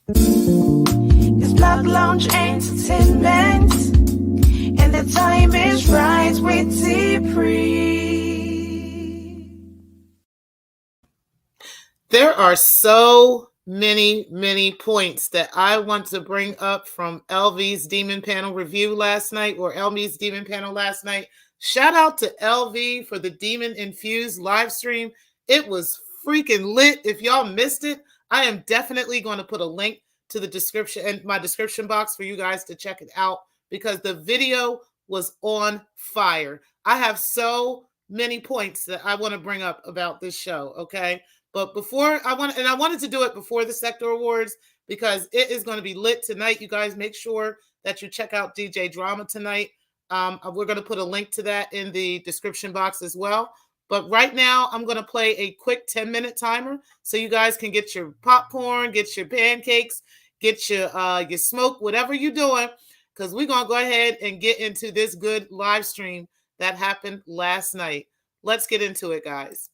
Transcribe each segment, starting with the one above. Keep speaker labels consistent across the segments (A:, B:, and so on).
A: It's Block Lounge Entertainment, and the time is right with T-Pre.
B: There are so many points that I want to bring up from LV's Demon Panel review last night, or LV's Demon Panel last night. Shout out to LV for the Demon Infused live stream. It was freaking lit. If y'all missed it, I am definitely going to put a link to the description and my description box for you guys to check it out, because the video was on fire. I have so many points that I want to bring up about this show, okay? But before I wanted to do it before the Sector Awards, because it is going to be lit tonight. You guys make sure that you check out DJ Drama tonight. We're going to put a link to that in the description box as well. But right now, I'm going to play a quick 10-minute timer so you guys can get your popcorn, get your pancakes, get your smoke, whatever you're doing, because we're going to go ahead and get into this good live stream that happened last night. Let's get into it, guys.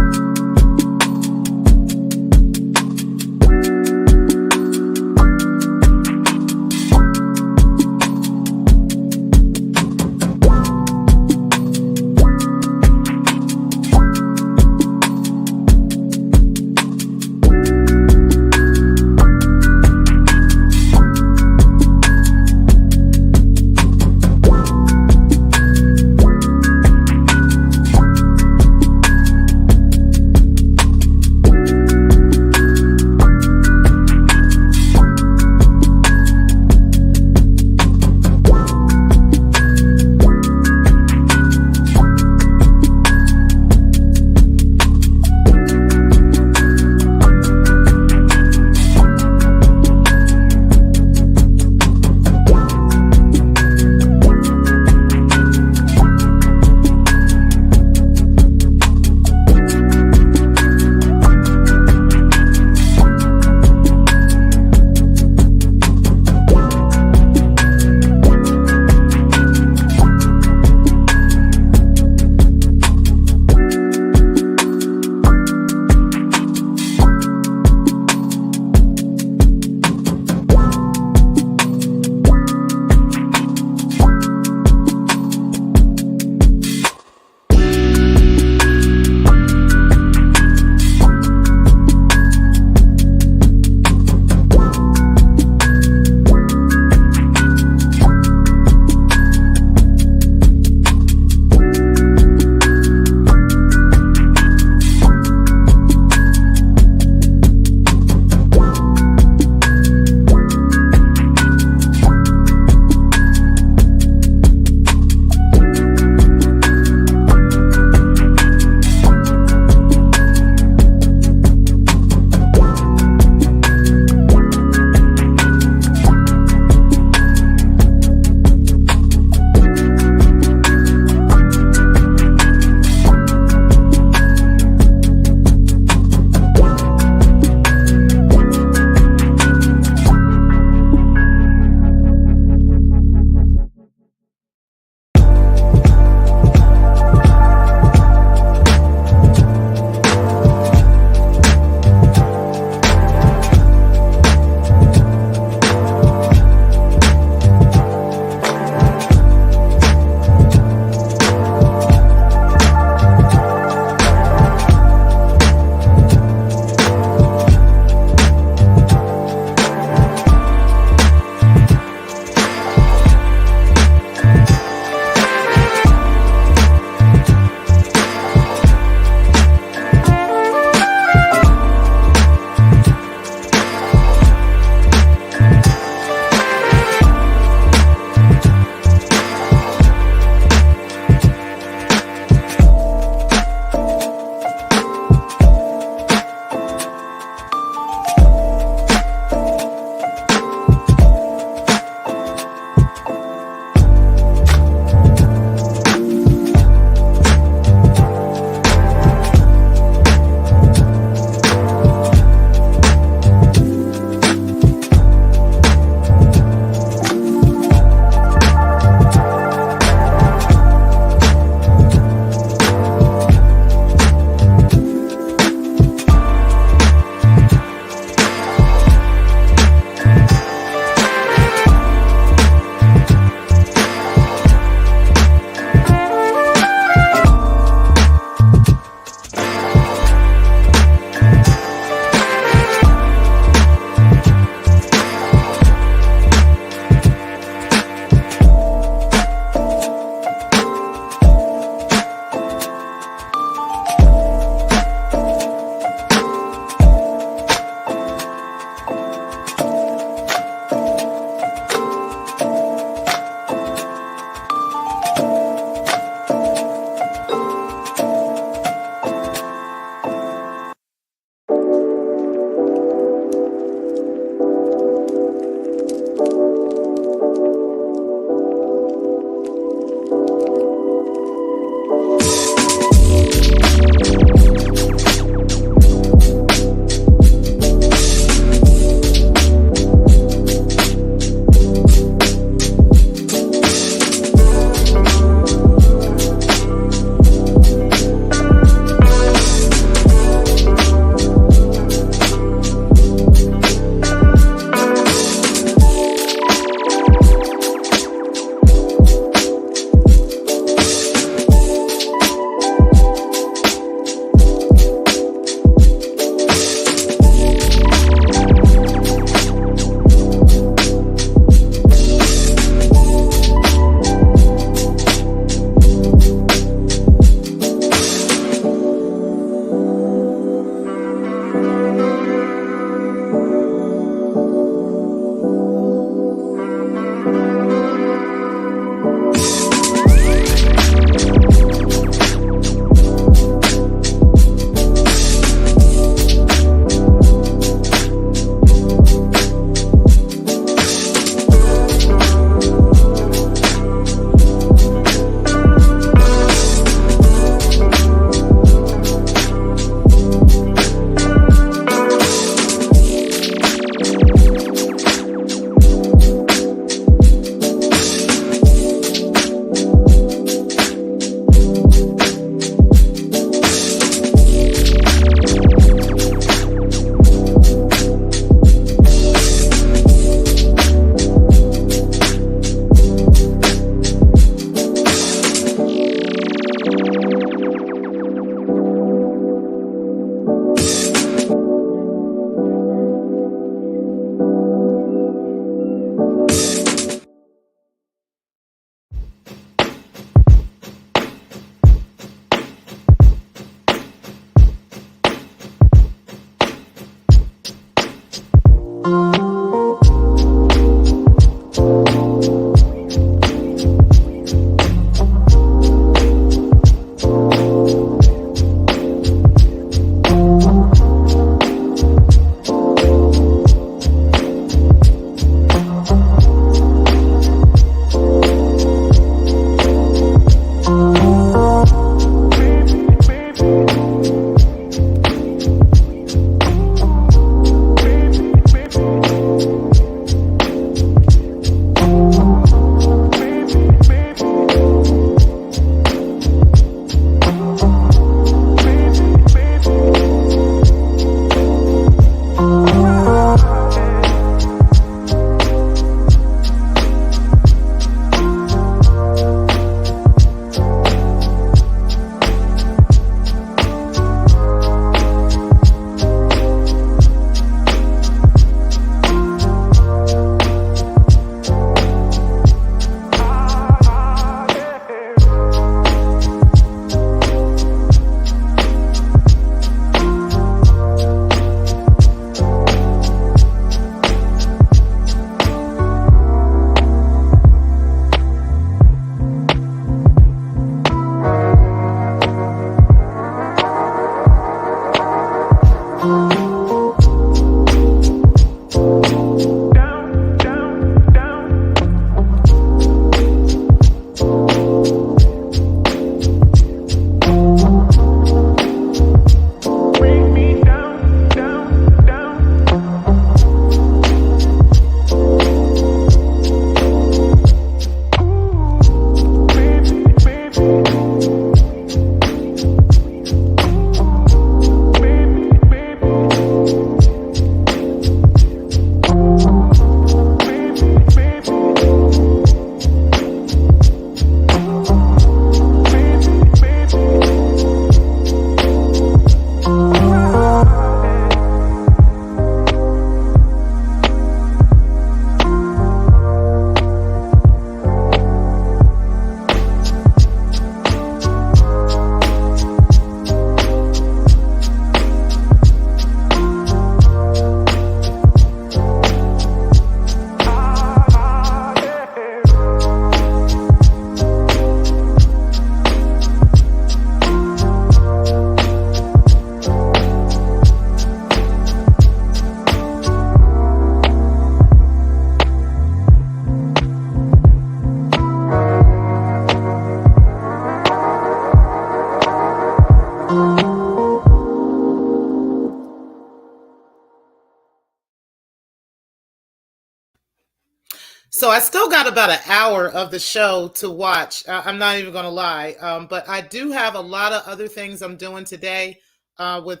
B: So I still got about an hour of the show to watch. I'm not even going to lie, but I do have a lot of other things I'm doing today with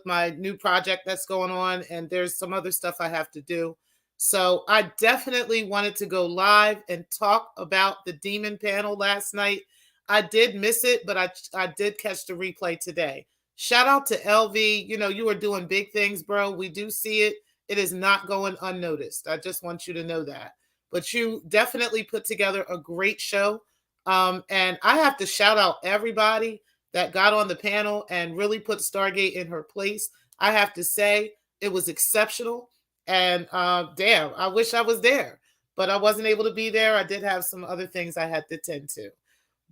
B: my new project that's going on, and there's some other stuff I have to do. So I definitely wanted to go live and talk about the Demon panel last night. I did miss it, but I did catch the replay today. Shout out to LV. You know, you are doing big things, bro. We do see it. It is not going unnoticed. I just want you to know that. But you definitely put together a great show. And I have to shout out everybody that got on the panel and really put Stargate in her place. I have to say it was exceptional. And damn, I wish I was there, but I wasn't able to be there. I did have some other things I had to tend to.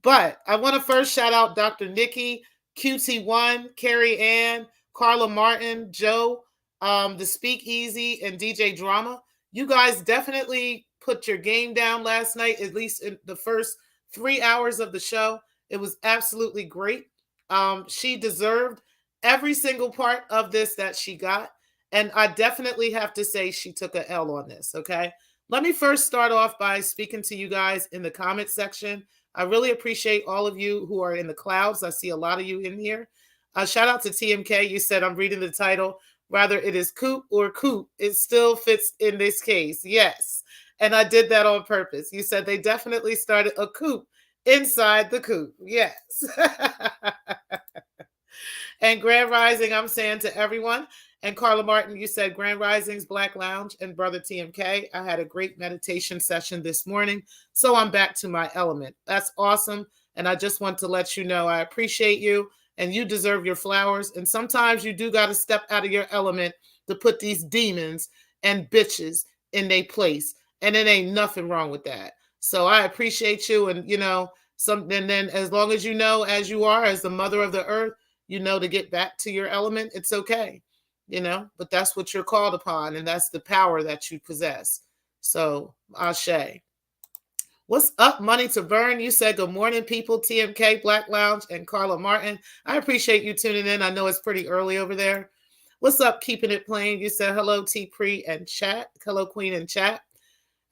B: But I want to first shout out Dr. Nikki, QT1, Carrie Ann, Carla Martin, Joe, the Speakeasy, and DJ Drama. You guys definitely put your game down last night, at least in the first 3 hours of the show. It was absolutely great. She deserved every single part of this that she got. And I definitely have to say she took a L on this, okay? Let me first start off by speaking to you guys in the comment section. I really appreciate all of you who are in the clouds. I see a lot of you in here. Shout out to TMK. You said, I'm reading the title. Rather, it is Coup or Coup. It still fits in this case. Yes. And I did that on purpose. You said they definitely started a coup inside the coup. Yes. And Grand Rising, I'm saying to everyone. And Carla Martin, you said Grand Risings, Black Lounge, and Brother TMK. I had a great meditation session this morning, so I'm back to my element. That's awesome. And I just want to let you know I appreciate you, and you deserve your flowers. And sometimes you do got to step out of your element to put these demons and bitches in their place. And it ain't nothing wrong with that. So I appreciate you. And, you know, and then as long as you know, as you are, as the mother of the earth, you know, to get back to your element, it's okay. You know, but that's what you're called upon, and that's the power that you possess. So, Ashe. What's up, Money to Burn? You said good morning, people. TMK, Black Lounge, and Carla Martin. I appreciate you tuning in. I know it's pretty early over there. What's up, Keeping It Plain? You said hello, T Pre and chat. Hello, Queen and chat.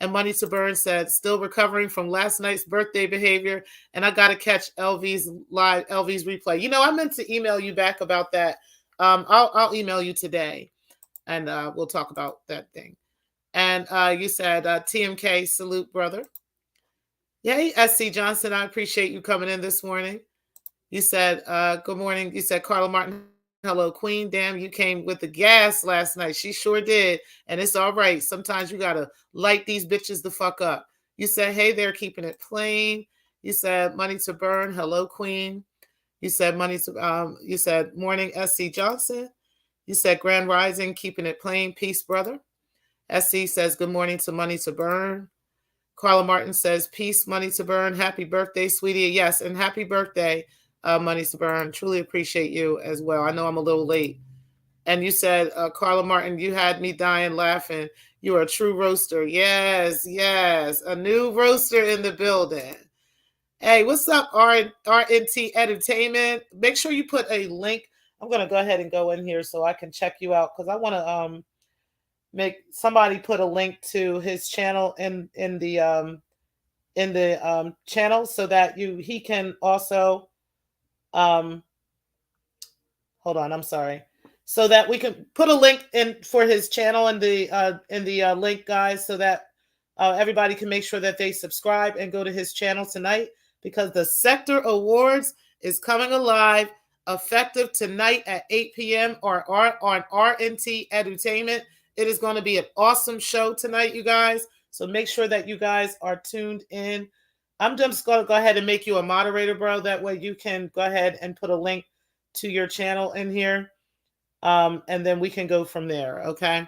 B: And Money to Burn said, still recovering from last night's birthday behavior, and I got to catch LV's replay. You know, I meant to email you back about that. I'll email you today, and we'll talk about that thing. And you said, TMK, salute, brother. Yay, SC Johnson, I appreciate you coming in this morning. You said, good morning. You said, Carla Martin, hello, Queen. Damn, you came with the gas last night. She sure did. And it's all right. Sometimes you got to light these bitches the fuck up. You said, hey there, Keeping It Plain. You said, Money to Burn. Hello, Queen. You said you said morning, SC Johnson. You said Grand Rising, Keeping It Plain. Peace, brother. SC says good morning to Money to Burn. Carla Martin says peace, Money to Burn. Happy birthday, sweetie. Yes, and happy birthday, Money to Burn. Truly appreciate you as well. I know I'm a little late. And you said, Carla Martin, you had me dying laughing. You are a true roaster. Yes, yes. A new roaster in the building. Hey, what's up, RNT Entertainment? Make sure you put a link. I'm going to go ahead and go in here so I can check you out because I want to make somebody put a link to his channel in the channel so that he can also um hold on, I'm sorry. So that we can put a link in for his channel in the link, guys, so that everybody can make sure that they subscribe and go to his channel tonight because the Sector Awards is coming alive, effective tonight at 8 p.m. or on RNT Entertainment. It is going to be an awesome show tonight, you guys. So make sure that you guys are tuned in. I'm just going to go ahead and make you a moderator, bro. That way you can go ahead and put a link to your channel in here. And then we can go from there. Okay.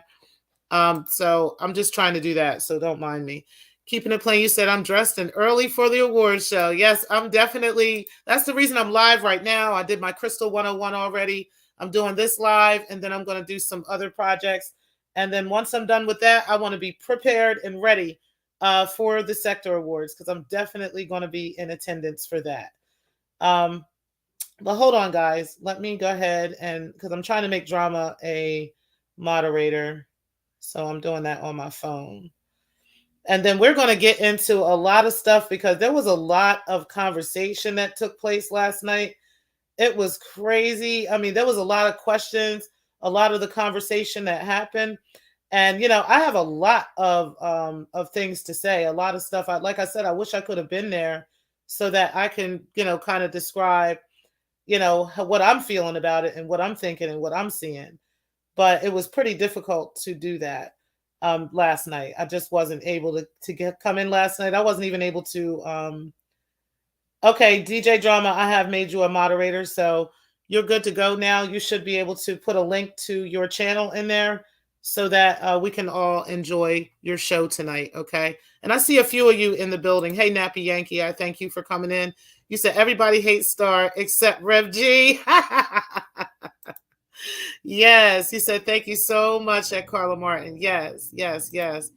B: So I'm just trying to do that. So don't mind me. Keeping it plain, you said I'm dressed in early for the awards show. Yes, I'm definitely, that's the reason I'm live right now. I did my Crystal 101 already. I'm doing this live, and then I'm going to do some other projects. And then once I'm done with that, I want to be prepared and ready for the Sector Awards because I'm definitely going to be in attendance for that. But hold on, guys. Let me go ahead and because I'm trying to make Drama a moderator. So I'm doing that on my phone. And then we're going to get into a lot of stuff because there was a lot of conversation that took place last night. It was crazy. I mean, there was a lot of questions, a lot of the conversation that happened. And, I have a lot of things to say, a lot of stuff. Like I said, I wish I could have been there so that I can, kind of describe, what I'm feeling about it and what I'm thinking and what I'm seeing. But it was pretty difficult to do that last night. I just wasn't able to come in last night. I wasn't even able to. Okay, DJ Drama, I have made you a moderator, so you're good to go now. You should be able to put a link to your channel in there so that we can all enjoy your show tonight, okay? And I see a few of you in the building. Hey, Nappy Yankee, I thank you for coming in. You said everybody hates Star except Rev G. Yes, he said thank you so much at Carla Martin. Yes, yes, yes.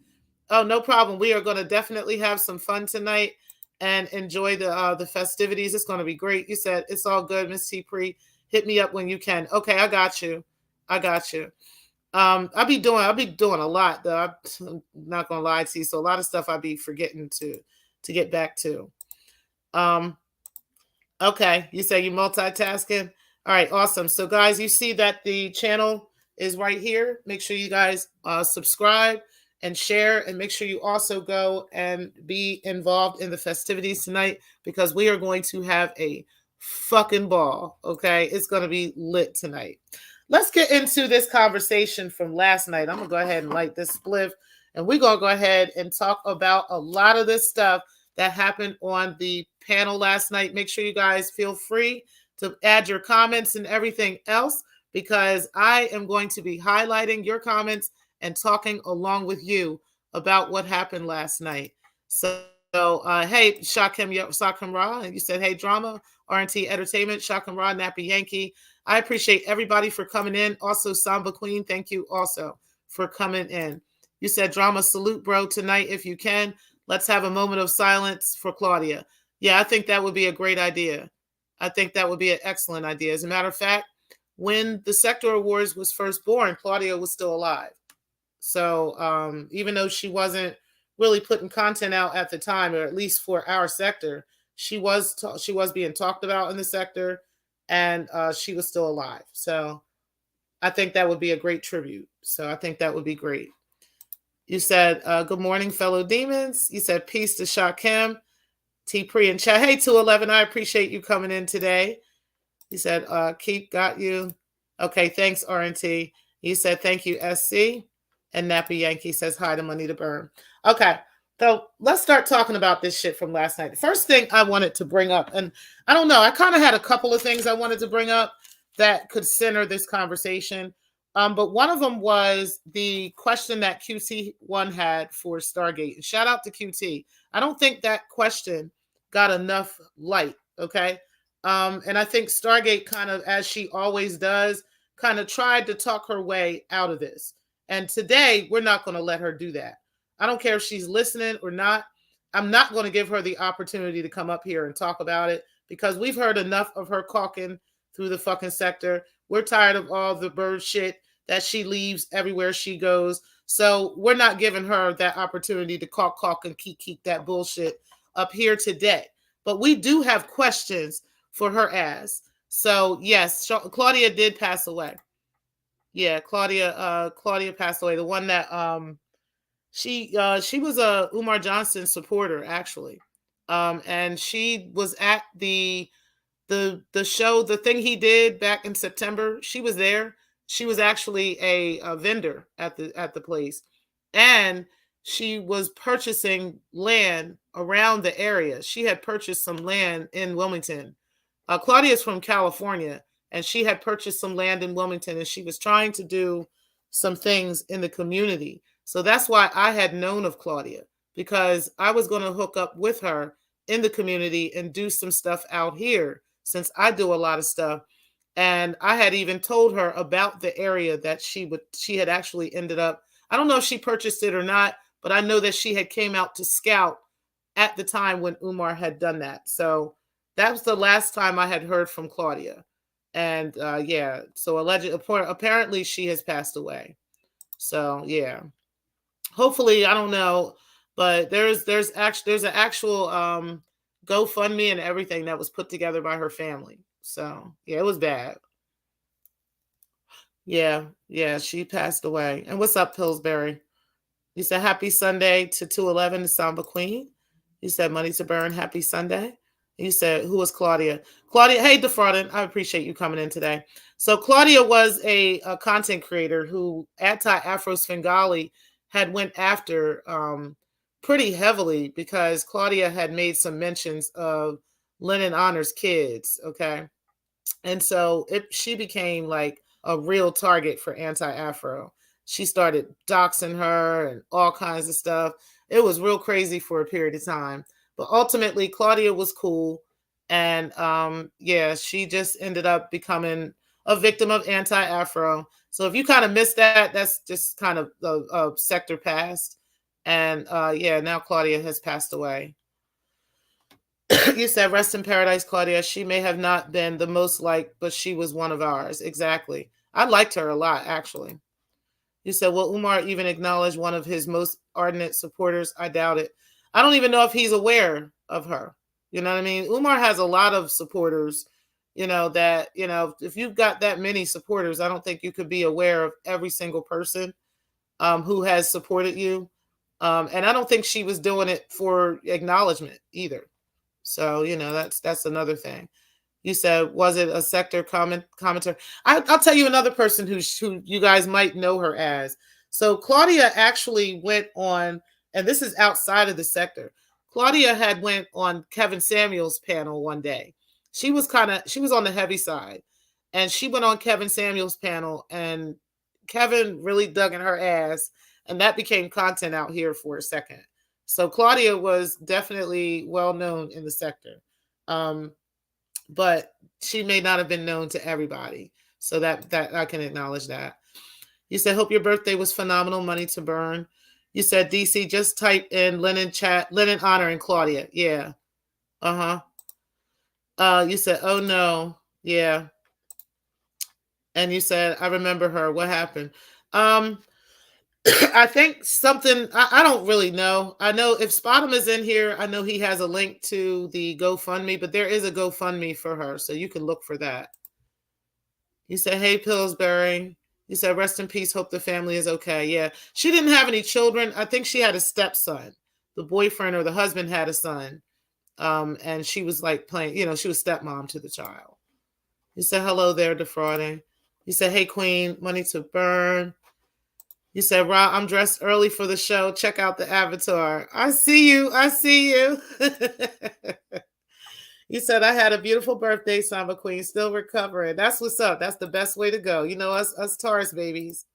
B: Oh, no problem. We are going to definitely have some fun tonight and enjoy the festivities. It's going to be great. You said it's all good, Miss T. Pre. Hit me up when you can. Okay, I got you. I got you. I'll be doing a lot though. I'm not gonna lie to you. So a lot of stuff I'll be forgetting to get back to. Okay, you say you multitasking. All right, awesome. So guys, you see that the channel is right here. Make sure you guys subscribe and share, and make sure you also go and be involved in the festivities tonight because we are going to have a fucking ball. Okay, it's going to be lit tonight. Let's get into this conversation from last night. I'm gonna go ahead and light this spliff, and we're gonna go ahead and talk about a lot of this stuff that happened on the panel last night. Make sure you guys feel free to add your comments and everything else because I am going to be highlighting your comments and talking along with you about what happened last night. So, hey, Shakim Ra, and you said, hey, Drama, RNT Entertainment, Shakim Ra, Nappy Yankee. I appreciate everybody for coming in. Also, Samba Queen, thank you also for coming in. You said, Drama, salute, bro, tonight if you can. Let's have a moment of silence for Claudia. Yeah, I think that would be a great idea. I think that would be an excellent idea. As a matter of fact, when the Sector Awards was first born, Claudia was still alive. So even though she wasn't really putting content out at the time, or at least for our sector, she was being talked about in the sector, and she was still alive. So I think that would be a great tribute. So I think that would be great. You said, good morning, fellow demons. You said, peace to Shakim, T. Pre, and chat. Hey, 211, I appreciate you coming in today. You said, keep got you. Okay, thanks, RNT. You said, thank you, SC. And Nappy Yankee says, hi to Money to Burn. Okay, so let's start talking about this shit from last night. The first thing I wanted to bring up, and I don't know, I kind of had a couple of things I wanted to bring up that could center this conversation. But one of them was the question that QT1 had for Stargate. And shout out to QT. I don't think that question got enough light, okay? And I think Stargate kind of, as she always does, kind of tried to talk her way out of this. And today, we're not going to let her do that. I don't care if she's listening or not. I'm not going to give her the opportunity to come up here and talk about it because we've heard enough of her caulking through the fucking sector. We're tired of all the bird shit that she leaves everywhere she goes. So we're not giving her that opportunity to caulk and keep that bullshit up here today. But we do have questions for her ass. So yes, Claudia did pass away. Yeah, Claudia passed away. The one that she was a Umar Johnson supporter actually. And she was at the show, the thing he did back in September. She was there. She was actually a vendor at the place, and she was purchasing land around the area. She had purchased some land in Wilmington. Claudia is from California, and she had purchased some land in Wilmington, and she was trying to do some things in the community. So that's why I had known of Claudia, because I was going to hook up with her in the community and do some stuff out here since I do a lot of stuff. And I had even told her about the area that she had actually ended up, I don't know if she purchased it or not, but I know that she had came out to scout at the time when Umar had done that. So that was the last time I had heard from Claudia. And yeah, so apparently she has passed away. So yeah, hopefully, I don't know, but there's an actual GoFundMe and everything that was put together by her family. So yeah, it was bad. Yeah, she passed away. And what's up, Pillsbury? You said happy Sunday to 211 the Samba Queen. You said money to burn, happy Sunday. You said, who was Claudia? Claudia, hey, Defrauding, I appreciate you coming in today. So Claudia was a content creator who anti-Afro Svengali had went after pretty heavily because Claudia had made some mentions of Lennon Honor's kids, okay? And so she became like a real target for anti-Afro. She started doxing her and all kinds of stuff. It was real crazy for a period of time. But ultimately, Claudia was cool. And yeah, she just ended up becoming a victim of anti-Afro. So if you kind of missed that, that's just kind of a sector past. And yeah, now Claudia has passed away. You said rest in paradise, Claudia. She may have not been the most liked, but she was one of ours. Exactly. I liked her a lot, actually. You said, will Umar even acknowledge one of his most ardent supporters? I doubt it. I don't even know if he's aware of her. You know what I mean? Umar has a lot of supporters, that, if you've got that many supporters, I don't think you could be aware of every single person who has supported you. And I don't think she was doing it for acknowledgement either. So, that's another thing. You said, was it a sector commenter? I'll tell you another person who you guys might know her as. So Claudia actually went on, and this is outside of the sector. Claudia had went on Kevin Samuels' panel one day. She was on the heavy side, and she went on Kevin Samuels' panel, and Kevin really dug in her ass, and that became content out here for a second. So Claudia was definitely well known in the sector. But she may not have been known to everybody. So that I can acknowledge that. You said, hope your birthday was phenomenal, money to burn. You said, DC, just type in Lennon Honor and Claudia. Yeah. You said, oh no. Yeah. And you said, I remember her. What happened? I think something, I don't really know. I know if Spotum is in here, I know he has a link to the GoFundMe, but there is a GoFundMe for her, so you can look for that. You said, hey, Pillsbury. You said, rest in peace, hope the family is okay. Yeah, she didn't have any children. I think she had a stepson. The boyfriend or the husband had a son, and she was like playing, she was stepmom to the child. You said, hello there, Defrauding. You said, hey, Queen, money to burn. You said, Rob, I'm dressed early for the show. Check out the avatar. I see you. You said, I had a beautiful birthday, Samba Queen. Still recovering. That's what's up. That's the best way to go. Us Taurus babies.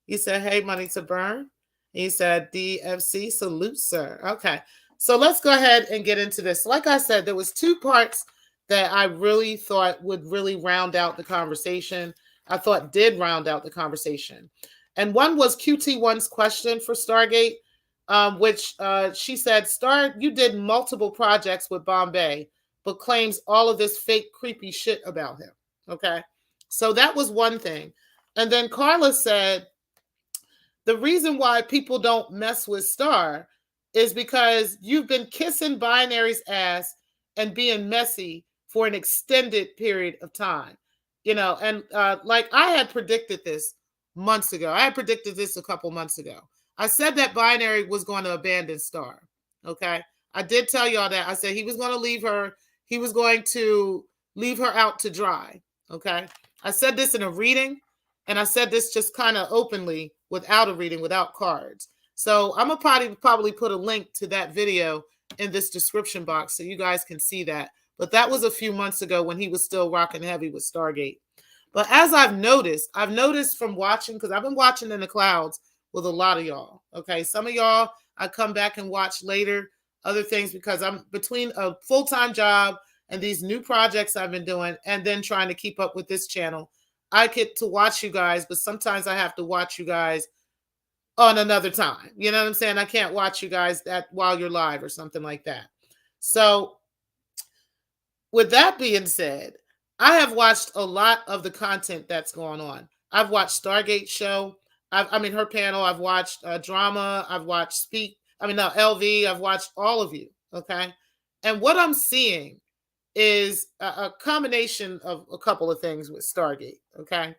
B: You said, hey, money to burn. And you said, DFC, salute, sir. Okay. So let's go ahead and get into this. Like I said, there was two parts that I really thought would really round out the conversation. I thought did round out the conversation. And one was QT1's question for Stargate, which she said, you did multiple projects with Bombay, but claims all of this fake creepy shit about him. Okay. So that was one thing. And then Carla said, the reason why people don't mess with Star is because you've been kissing Binary's ass and being messy for an extended period of time. And like I had predicted this months ago. I had predicted this a couple months ago. I said that Binary was going to abandon Star. Okay. I did tell y'all that. I said he was going to leave her. He was going to leave her out to dry. Okay. I said this in a reading, and I said this just kind of openly without a reading, without cards. So I'm going to probably put a link to that video in this description box so you guys can see that. But that was a few months ago when he was still rocking heavy with Stargate. But as I've noticed from watching, because I've been watching in the clouds with a lot of y'all. Okay. Some of y'all, I come back and watch later, other things, because I'm between a full-time job and these new projects I've been doing, and then trying to keep up with this channel. I get to watch you guys, but sometimes I have to watch you guys on another time. You know what I'm saying? I can't watch you guys while you're live or something like that. So with that being said, I have watched a lot of the content that's going on. I've watched Stargate show. Her panel. I've watched drama. I've watched LV. I've watched all of you. Okay. And what I'm seeing is a combination of a couple of things with Stargate. Okay.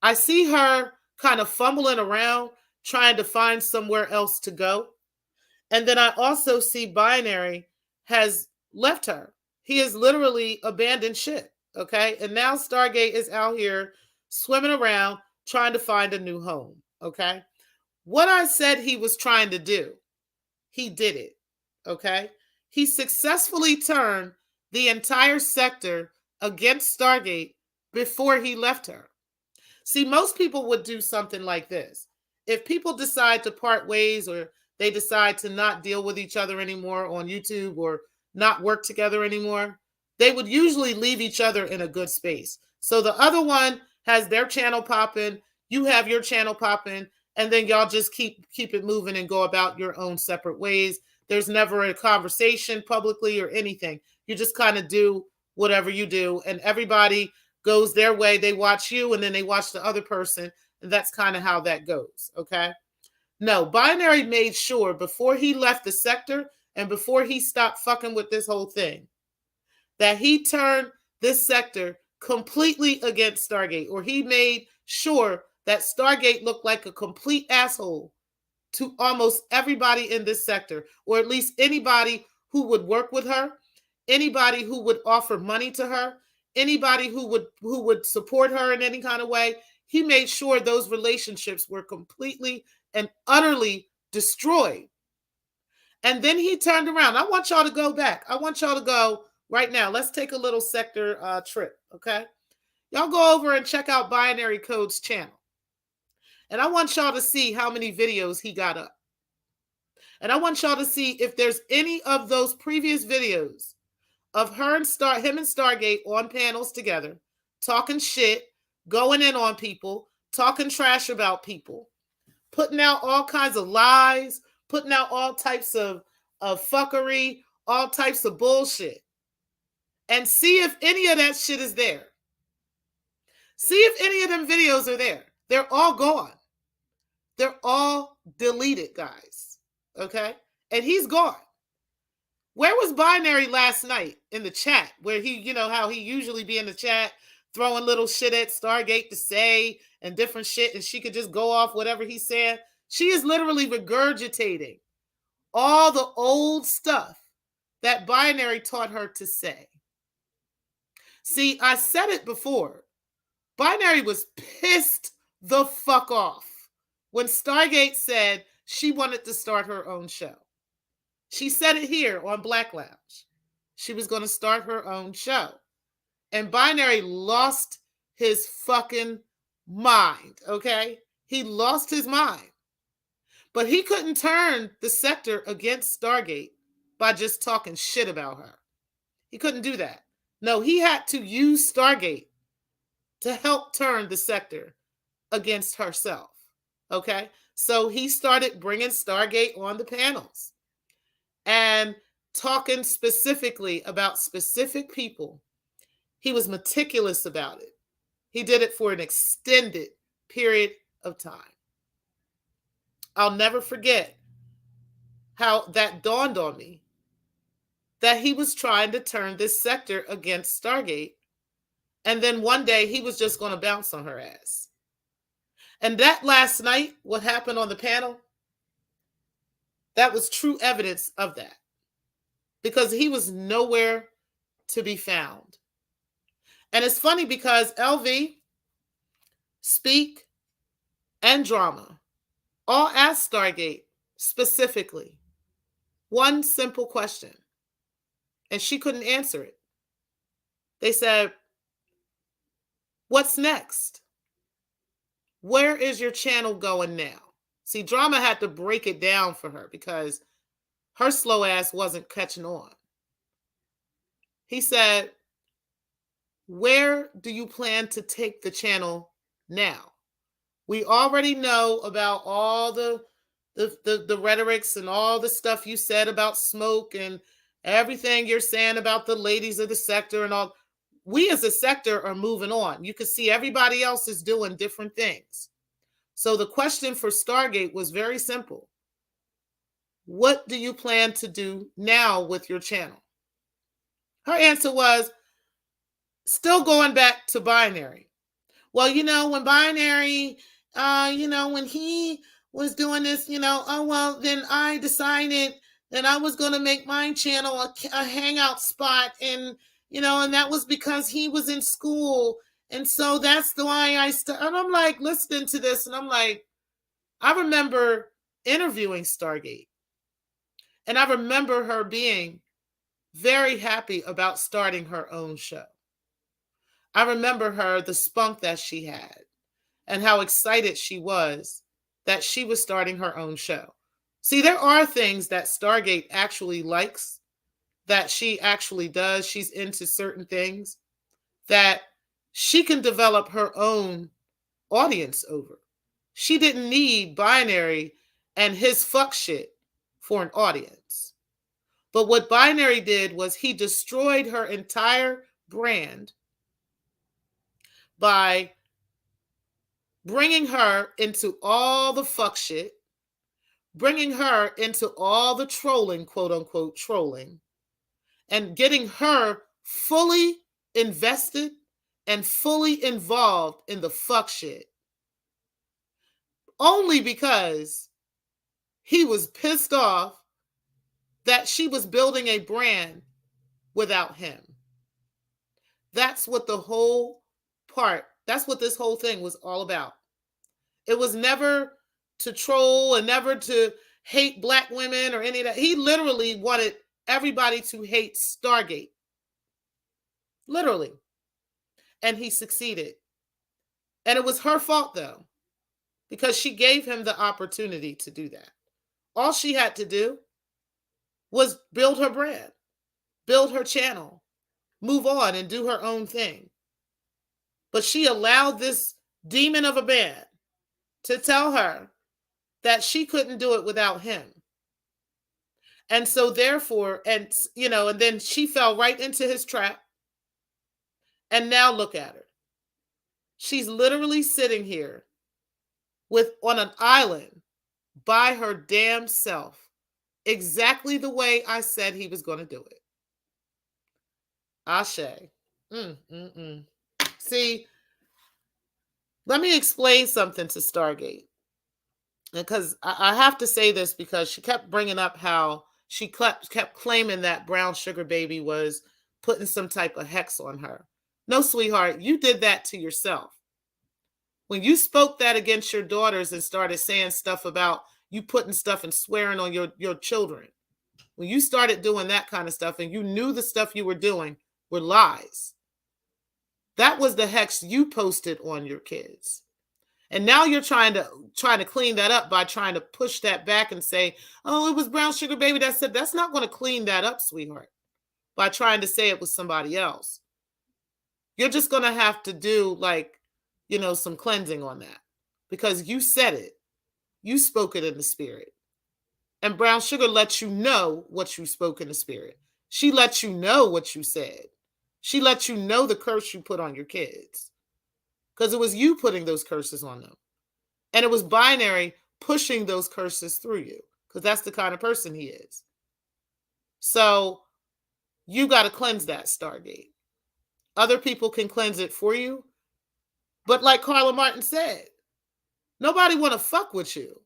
B: I see her kind of fumbling around, trying to find somewhere else to go. And then I also see Binary has left her. He has literally abandoned ship. Okay. And now Stargate is out here swimming around trying to find a new home. Okay. What I said he was trying to do, he did it. Okay. He successfully turned the entire sector against Stargate before he left her. See, most people would do something like this. If people decide to part ways, or they decide to not deal with each other anymore on YouTube, or not work together anymore, they would usually leave each other in a good space. So the other one has their channel popping, you have your channel popping, and then y'all just keep it moving and go about your own separate ways. There's never a conversation publicly or anything. You just kind of do whatever you do, and everybody goes their way. They watch you, and then they watch the other person, and that's kind of how that goes. Okay. No, Binary made sure before he left the sector and before he stopped fucking with this whole thing, that he turned this sector completely against Stargate, or he made sure that Stargate looked like a complete asshole to almost everybody in this sector, or at least anybody who would work with her, anybody who would offer money to her, anybody who would support her in any kind of way. He made sure those relationships were completely and utterly destroyed. And then he turned around. I want y'all to go back. I want y'all to go right now. Let's take a little sector trip, okay? Y'all go over and check out Binary Code's channel. And I want y'all to see how many videos he got up. And I want y'all to see if there's any of those previous videos of him and Stargate on panels together, talking shit, going in on people, talking trash about people, putting out all kinds of lies, putting out all types of fuckery, all types of bullshit. And see if any of that shit is there. See if any of them videos are there. They're all gone. They're all deleted, guys. Okay? And he's gone. Where was Binary last night in the chat? Where he, how he usually be in the chat throwing little shit at Stargate to say and different shit, and she could just go off whatever he's saying. She is literally regurgitating all the old stuff that Binary taught her to say. See, I said it before. Binary was pissed the fuck off when Stargate said she wanted to start her own show. She said it here on Black Lounge. She was going to start her own show. And Binary lost his fucking mind, okay? He lost his mind. But he couldn't turn the sector against Stargate by just talking shit about her. He couldn't do that. No, he had to use Stargate to help turn the sector against herself. Okay? So he started bringing Stargate on the panels and talking specifically about specific people. He was meticulous about it. He did it for an extended period of time. I'll never forget how that dawned on me that he was trying to turn this sector against Stargate. And then one day he was just going to bounce on her ass. And that last night, what happened on the panel, that was true evidence of that. Because he was nowhere to be found. And it's funny because LV, Speak, and Drama all asked Stargate specifically one simple question. And she couldn't answer it. They said, what's next? Where is your channel going now? See, Drama had to break it down for her because her slow ass wasn't catching on. He said, where do you plan to take the channel now? We already know about all the rhetorics and all the stuff you said about smoke and everything you're saying about the ladies of the sector and all. We as a sector are moving on. You can see everybody else is doing different things. So the question for Stargate was very simple. What do you plan to do now with your channel? Her answer was, still going back to Binary. Well, when Binary, when he was doing this, oh, well, then I decided that I was going to make my channel a hangout spot. And, and that was because he was in school. And so that's why and I'm like, listening to this. And I'm like, I remember interviewing Stargate. And I remember her being very happy about starting her own show. I remember her, the spunk that she had, and how excited she was that she was starting her own show. See, there are things that Stargate actually likes, that she actually does. She's into certain things that she can develop her own audience over. She didn't need Binary and his fuck shit for an audience. But what Binary did was he destroyed her entire brand by bringing her into all the fuck shit, bringing her into all the trolling, quote unquote trolling, and getting her fully invested and fully involved in the fuck shit. Only because he was pissed off that she was building a brand without him. That's what that's what this whole thing was all about. It was never to troll and never to hate Black women or any of that. He literally wanted everybody to hate Stargate. Literally. And he succeeded. And it was her fault, though, because she gave him the opportunity to do that. All she had to do was build her brand, build her channel, move on and do her own thing. But she allowed this demon of a man to tell her that she couldn't do it without him. And so therefore, and then she fell right into his trap. And now look at her. She's literally sitting here on an island by her damn self, exactly the way I said he was going to do it. Ashe. See, let me explain something to Stargate. Because I have to say this because she kept bringing up how she kept claiming that Brown Sugar Baby was putting some type of hex on her. No, sweetheart, you did that to yourself. When you spoke that against your daughters and started saying stuff about you putting stuff and swearing on your children, when you started doing that kind of stuff and you knew the stuff you were doing were lies, that was the hex you posted on your kids. And now you're trying to clean that up by trying to push that back and say, oh, it was Brown Sugar Baby that said. That's not going to clean that up, sweetheart, by trying to say it was somebody else. You're just going to have to do some cleansing on that, because you said it. You spoke it in the spirit. And Brown Sugar lets you know what you spoke in the spirit. She lets you know what you said. She lets you know the curse you put on your kids, because it was you putting those curses on them. And it was Binary pushing those curses through you, because that's the kind of person he is. So you got to cleanse that, Stargate. Other people can cleanse it for you. But like Carla Martin said, nobody want to fuck with you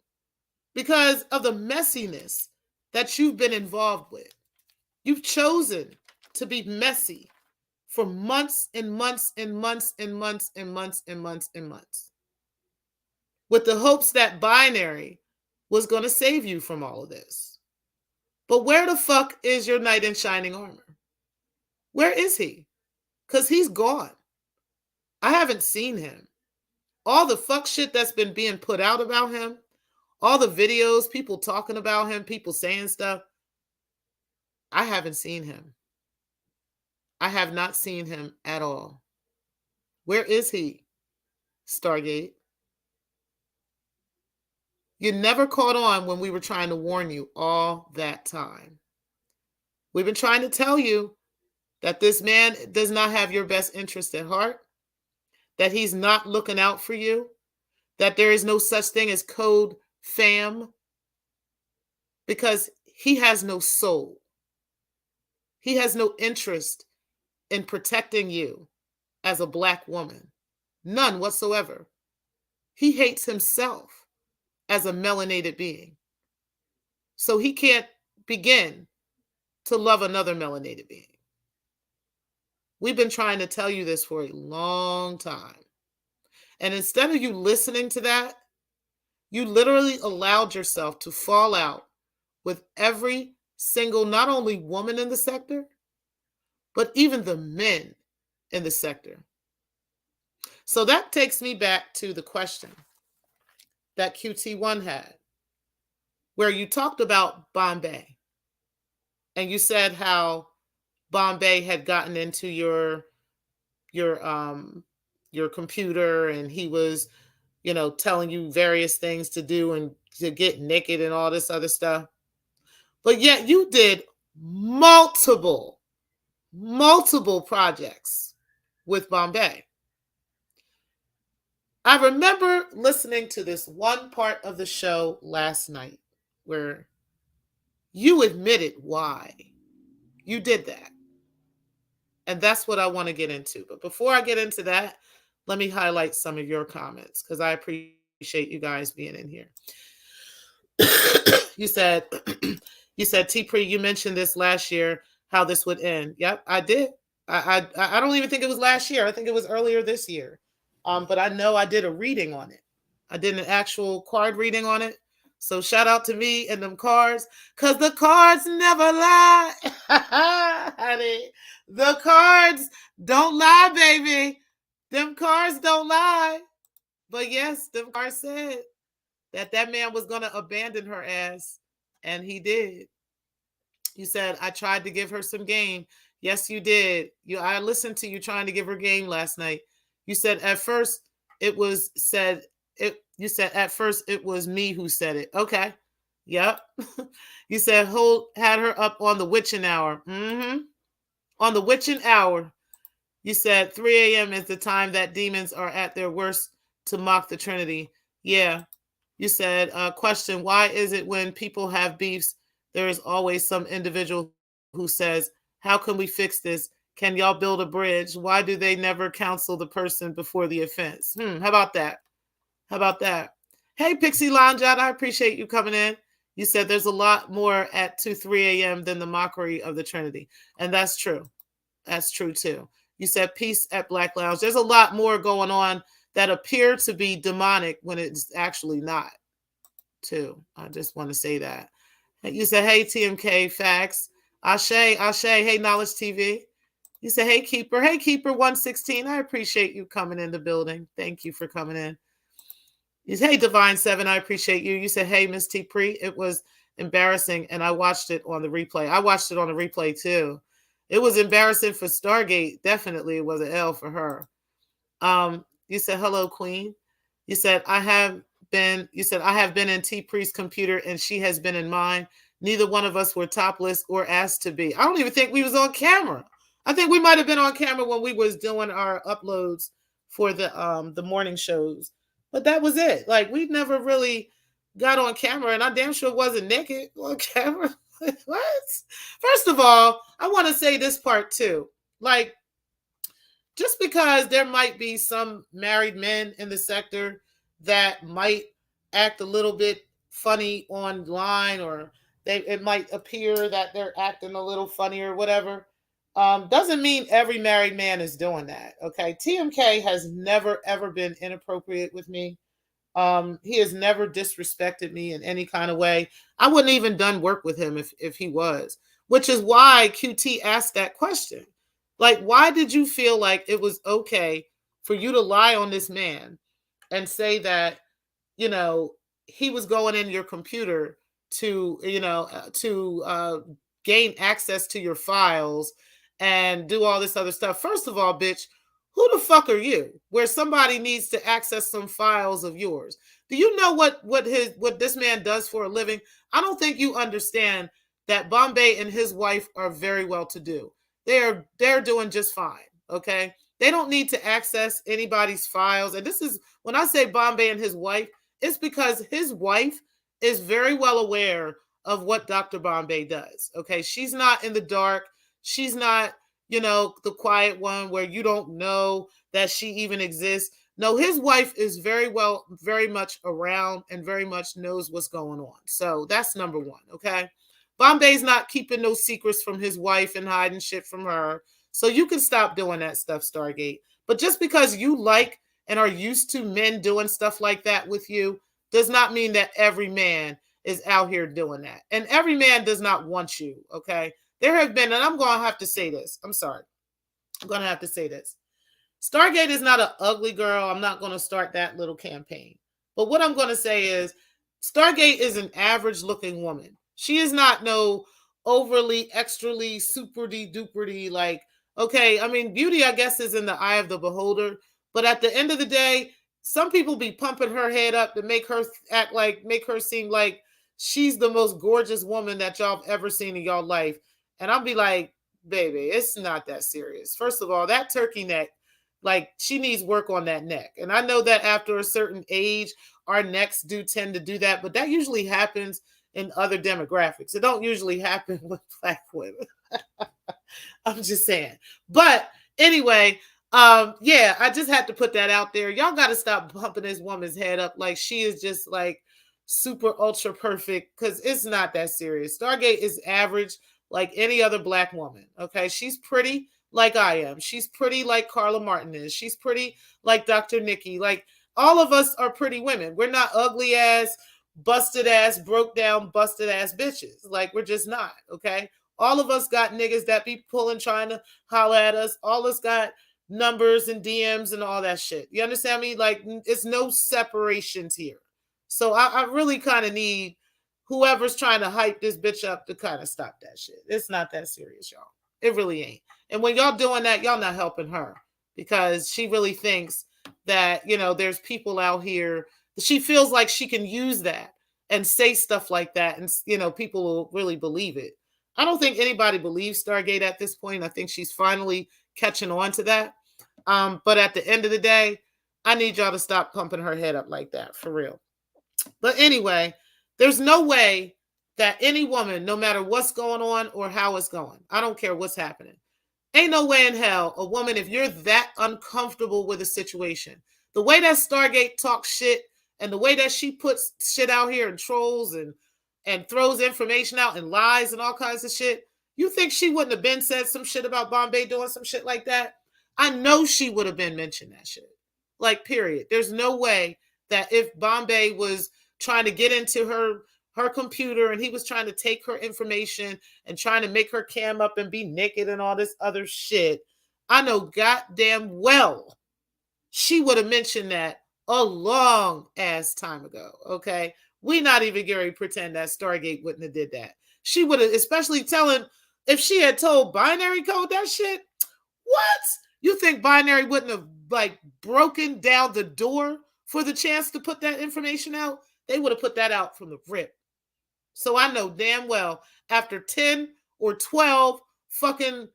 B: because of the messiness that you've been involved with. You've chosen to be messy for months and months and months and months and months and months and months, with the hopes that Binary was going to save you from all of this. But where the fuck is your knight in shining armor? Where is he? Because he's gone. I haven't seen him. All the fuck shit that's been being put out about him, all the videos, people talking about him, people saying stuff, I haven't seen him. I have not seen him at all. Where is he, Stargate? You never caught on when we were trying to warn you all that time. We've been trying to tell you that this man does not have your best interest at heart, that he's not looking out for you, that there is no such thing as code fam, because he has no soul. He has no interest in protecting you as a Black woman. None whatsoever. He hates himself as a melanated being. So he can't begin to love another melanated being. We've been trying to tell you this for a long time. And instead of you listening to that, you literally allowed yourself to fall out with every single, not only woman in the sector, but even the men in the sector. So that takes me back to the question that QT1 had, where you talked about Bombay. And you said how Bombay had gotten into your computer, and he was, telling you various things to do and to get naked and all this other stuff. But yet you did multiple projects with Bombay. I remember listening to this one part of the show last night where you admitted why you did that. And that's what I want to get into. But before I get into that, let me highlight some of your comments, because I appreciate you guys being in here. You said, T-Pre, you mentioned this last year, how this would end. Yep, I did. I don't even think it was last year. I think it was earlier this year. But I know I did a reading on it. I did an actual card reading on it. So shout out to me and them cards, because the cards never lie. Honey, the cards don't lie, baby. Them cards don't lie. But yes, them cards said that man was going to abandon her ass, and he did. You said, I tried to give her some game. Yes, you did. I listened to you trying to give her game last night. You said at first it was me who said it. Okay. Yep. You said Holt had her up on the witching hour. Mm-hmm. On the witching hour. You said 3 a.m. is the time that demons are at their worst to mock the Trinity. Yeah. You said, question, why is it when people have beefs, there is always some individual who says, how can we fix this? Can y'all build a bridge? Why do they never counsel the person before the offense? How about that? How about that? Hey, Pixie Lonjat, I appreciate you coming in. You said there's a lot more at 3 a.m. than the mockery of the Trinity. And that's true. That's true, too. You said peace at Black Lounge. There's a lot more going on that appear to be demonic when it's actually not, too. I just want to say that. You said, hey, TMK, facts. Ashe, hey, Knowledge TV. You said, hey, Keeper 116. I appreciate you coming in the building. Thank you for coming in. You said, hey, Divine 7, I appreciate you. You said, hey, Miss T. Pre, it was embarrassing, and I watched it on the replay. I watched it on the replay, too. It was embarrassing for Stargate. Definitely it was an L for her. You said, hello, Queen. You said, I have been in T Priest's computer and she has been in mine. Neither one of us were topless or asked to be. I don't even think we was on camera. I think we might have been on camera when we was doing our uploads for the morning shows. But that was it. Like, we never really got on camera, and I damn sure wasn't naked on camera. What? First of all, I want to say this part too. Like, just because there might be some married men in the sector that might act a little bit funny online, or it might appear that they're acting a little funny or whatever, doesn't mean every married man is doing that. Okay, TMK has never ever been inappropriate with me. He has never disrespected me in any kind of way. I wouldn't even done work with him if he was, which is why QT asked that question. Like, why did you feel like it was okay for you to lie on this man and say that, you know, he was going in your computer to, gain access to your files and do all this other stuff? First of all, bitch, who the fuck are you? Where somebody needs to access some files of yours? Do you know what this man does for a living? I don't think you understand that Bombay and his wife are very well to do. They're doing just fine. Okay, they don't need to access anybody's files. And this is when I say Bombay and his wife, it's because his wife is very well aware of what Dr. Bombay does. Okay, she's not in the dark. She's not, the quiet one where you don't know that she even exists. No, his wife is very much around and very much knows what's going on. So that's number one. Okay. Bombay's not keeping no secrets from his wife and hiding shit from her. So you can stop doing that stuff, Stargate. But just because you like and are used to men doing stuff like that with you does not mean that every man is out here doing that. And every man does not want you. Okay. There have been, and I'm going to have to say this. I'm sorry. I'm going to have to say this. Stargate is not an ugly girl. I'm not going to start that little campaign. But what I'm going to say is Stargate is an average looking woman. She is not no overly, extrally, super-y, duper-y, like, okay, I mean, beauty, I guess, is in the eye of the beholder. But at the end of the day, some people be pumping her head up to make her make her seem like she's the most gorgeous woman that y'all have ever seen in y'all life. And I'll be like, baby, it's not that serious. First of all, that turkey neck, like, she needs work on that neck. And I know that after a certain age, our necks do tend to do that, but that usually happens in other demographics. It don't usually happen with Black women. I'm just saying. But anyway, yeah, I just had to put that out there. Y'all got to stop bumping this woman's head up like she is just like super ultra perfect, because it's not that serious. Stargate is average like any other Black woman. Okay, she's pretty like I am. She's pretty like Carla Martin is. She's pretty like Dr. Nikki. Like, all of us are pretty women. We're not ugly ass, busted ass, broke down, busted ass bitches. Like, we're just not. Okay, all of us got niggas that be pulling, trying to holler at us. All of us got numbers and DMs and all that shit. You understand me? Like, it's no separations here. So I really kind of need whoever's trying to hype this bitch up to kind of stop that shit. It's not that serious, y'all. It really ain't. And when y'all doing that, y'all not helping her, because she really thinks that, there's people out here. She feels like she can use that and say stuff like that, and, people will really believe it. I don't think anybody believes Stargate at this point. I think she's finally catching on to that. But at the end of the day, I need y'all to stop pumping her head up like that, for real. But anyway, there's no way that any woman, no matter what's going on or how it's going, I don't care what's happening, ain't no way in hell a woman, if you're that uncomfortable with a situation, the way that Stargate talks shit and the way that she puts shit out here and trolls and throws information out and lies and all kinds of shit, you think she wouldn't have been said some shit about Bombay doing some shit like that? I know she would have been mentioned that shit. Like, period. There's no way that if Bombay was trying to get into her computer and he was trying to take her information and trying to make her cam up and be naked and all this other shit, I know goddamn well she would have mentioned that a long ass time ago. Okay, we not even going to pretend that Stargate wouldn't have did that. She would have, especially telling If she had told Binary Code that shit, what? You think Binary wouldn't have like broken down the door for the chance to put that information out? They would have put that out from the rip. So I know damn well after 10 or 12 fucking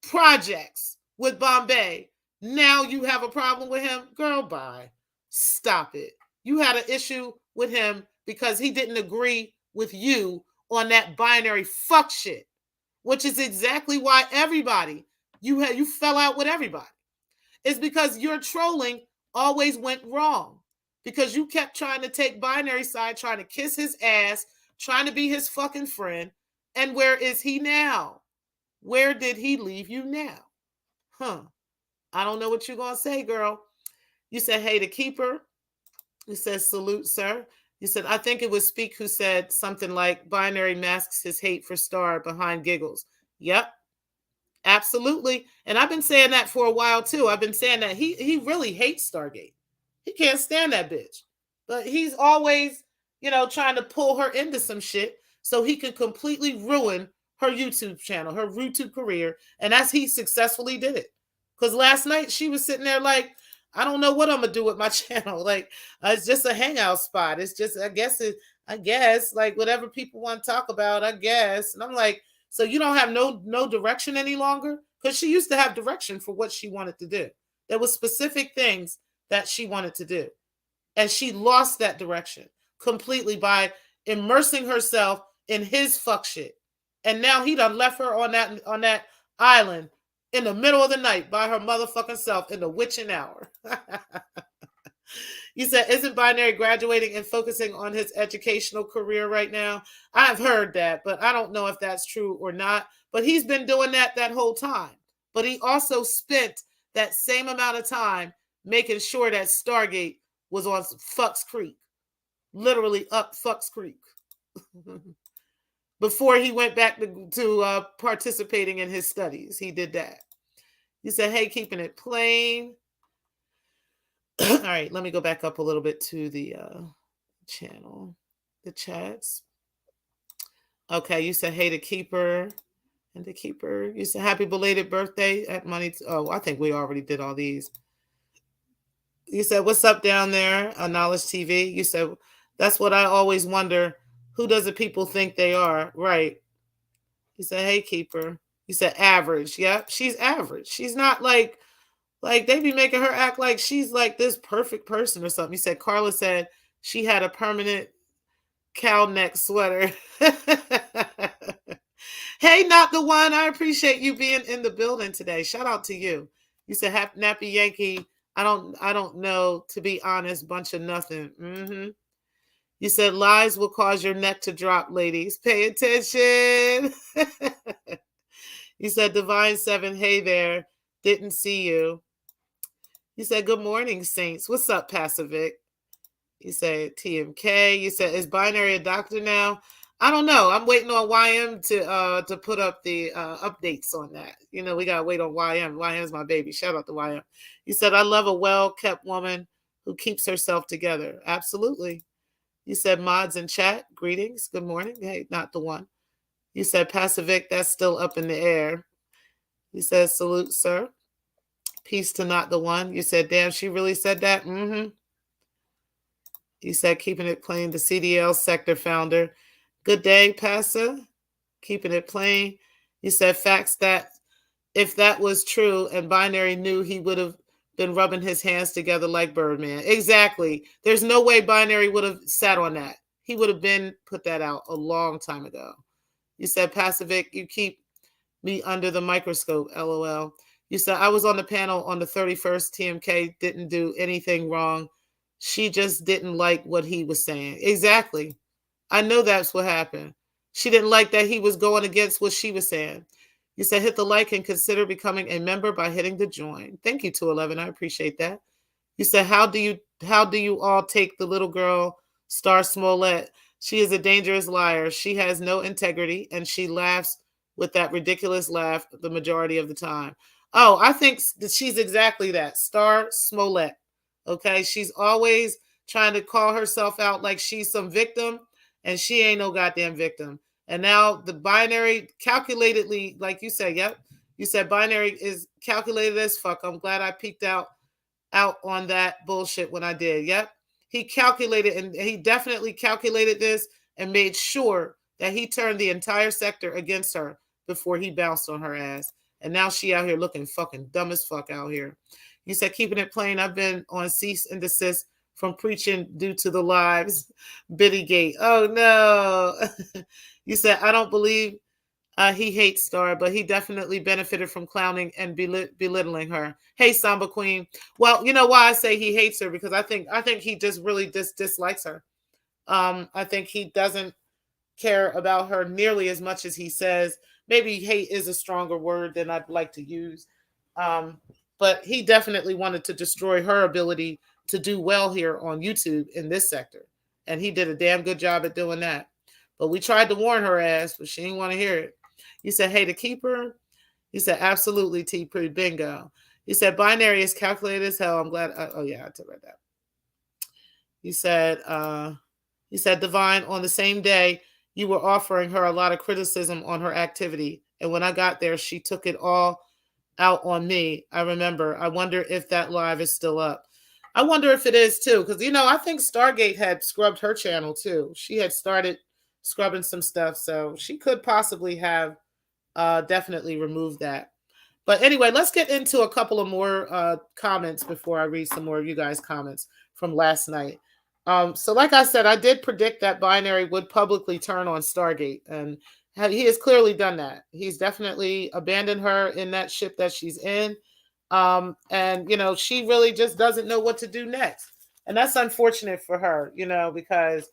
B: projects with Bombay, now you have a problem with him? Girl, bye. Stop it. You had an issue with him because he didn't agree with you on that binary fuck shit, which is exactly why everybody, you fell out with everybody. It's because your trolling always went wrong because you kept trying to take binary side, trying to kiss his ass, trying to be his fucking friend. And where is he now? Where did he leave you now? Huh. I don't know what you're going to say, girl. You said, hey, the keeper. You said, salute, sir. You said, I think it was Speak who said something like, Binary masks his hate for Star behind giggles. Yep, absolutely. And I've been saying that for a while, too. I've been saying that he really hates Stargate. He can't stand that bitch. But he's always, trying to pull her into some shit so he can completely ruin her YouTube channel, her YouTube career. And as he successfully did it. Because last night she was sitting there like, I don't know what I'm going to do with my channel. Like, it's just a hangout spot. It's just, I guess, like whatever people want to talk about, I guess. And I'm like, so you don't have no direction any longer? Because she used to have direction for what she wanted to do. There was specific things that she wanted to do. And she lost that direction completely by immersing herself in his fuck shit. And now he done left her on that island in the middle of the night by her motherfucking self in the witching hour. You said, isn't Binary graduating and focusing on his educational career right now? I've heard that, but I don't know if that's true or not. But he's been doing that whole time. But he also spent that same amount of time making sure that Stargate was on Fucks Creek. Literally up Fucks Creek. Before he went back to participating in his studies. He did that. You said, hey, keeping it plain. All right, let me go back up a little bit to the channel, the chats. Okay, you said, hey, the keeper. And the keeper, you said, happy belated birthday at Money. Oh, I think we already did all these. You said, what's up down there on Knowledge TV? You said, that's what I always wonder. Who does the people think they are? Right. You said, hey, keeper. You said, average. Yep, she's average. She's not like they be making her act like she's like this perfect person or something. You said, Carla said she had a permanent cow neck sweater. Hey, not the one. I appreciate you being in the building today. Shout out to you. You said, Nappy Yankee. I don't know, to be honest, bunch of nothing. Mm-hmm. You said lies will cause your neck to drop, ladies. Pay attention. You said Divine 7, hey there. Didn't see you. You said good morning, Saints. What's up, Pacific? You said TMK. You said, is Binary a doctor now? I don't know. I'm waiting on YM to put up the updates on that. We gotta wait on YM. YM's my baby. Shout out to YM. You said, I love a well-kept woman who keeps herself together. Absolutely. You said mods in chat. Greetings. Good morning. Hey, not the one. You said Pacific. That's still up in the air. You said salute, sir. Peace to not the one. You said, damn, she really said that? Mm-hmm. You said, keeping it plain, the CDL sector founder. Good day, Passa. Keeping it plain. You said, facts that if that was true and Binary knew, he would have been rubbing his hands together like Birdman. Exactly. There's no way Binary would have sat on that. He would have been put that out a long time ago. You said, Pacific, you keep me under the microscope, LOL. You said, I was on the panel on the 31st. TMK didn't do anything wrong. She just didn't like what he was saying. Exactly. I know that's what happened. She didn't like that he was going against what she was saying. You said, hit the like and consider becoming a member by hitting the join. Thank you, 211. I appreciate that. You said, how do you all take the little girl, Star Smollett? She is a dangerous liar. She has no integrity, and she laughs with that ridiculous laugh the majority of the time. Oh, I think she's exactly that. Star Smollett. Okay, she's always trying to call herself out like she's some victim, and she ain't no goddamn victim. And now the binary calculatedly, like you said, yep. You said binary is calculated as fuck. I'm glad I peeked out on that bullshit when I did. Yep. He calculated, and he definitely calculated this and made sure that he turned the entire sector against her before he bounced on her ass. And now she out here looking fucking dumb as fuck out here. You said keeping it plain. I've been on cease and desist from preaching due to the lives. Biddygate. Oh no. You said I don't believe he hates Star, but he definitely benefited from clowning and belittling her. Hey, Samba Queen. Well, you know why I say he hates her, because I think he just really dislikes her. I think he doesn't care about her nearly as much as he says. Maybe hate is a stronger word than I'd like to use. But he definitely wanted to destroy her ability to do well here on YouTube in this sector. And he did a damn good job at doing that. But we tried to warn her ass, but she didn't want to hear it. You said, hey, to keep her? You said, absolutely, T-Pre, bingo. You said, binary is calculated as hell. I'm glad. Oh, yeah, I read that. You said, Divine, on the same day, you were offering her a lot of criticism on her activity. And when I got there, she took it all out on me. I remember. I wonder if that live is still up. I wonder if it is, too. Because, I think Stargate had scrubbed her channel, too. She had started scrubbing some stuff. So she could possibly have definitely removed that. But anyway, let's get into a couple of more comments before I read some more of you guys' comments from last night. So like I said, I did predict that Binary would publicly turn on Stargate, and he has clearly done that. He's definitely abandoned her in that ship that she's in. And, she really just doesn't know what to do next. And that's unfortunate for her, because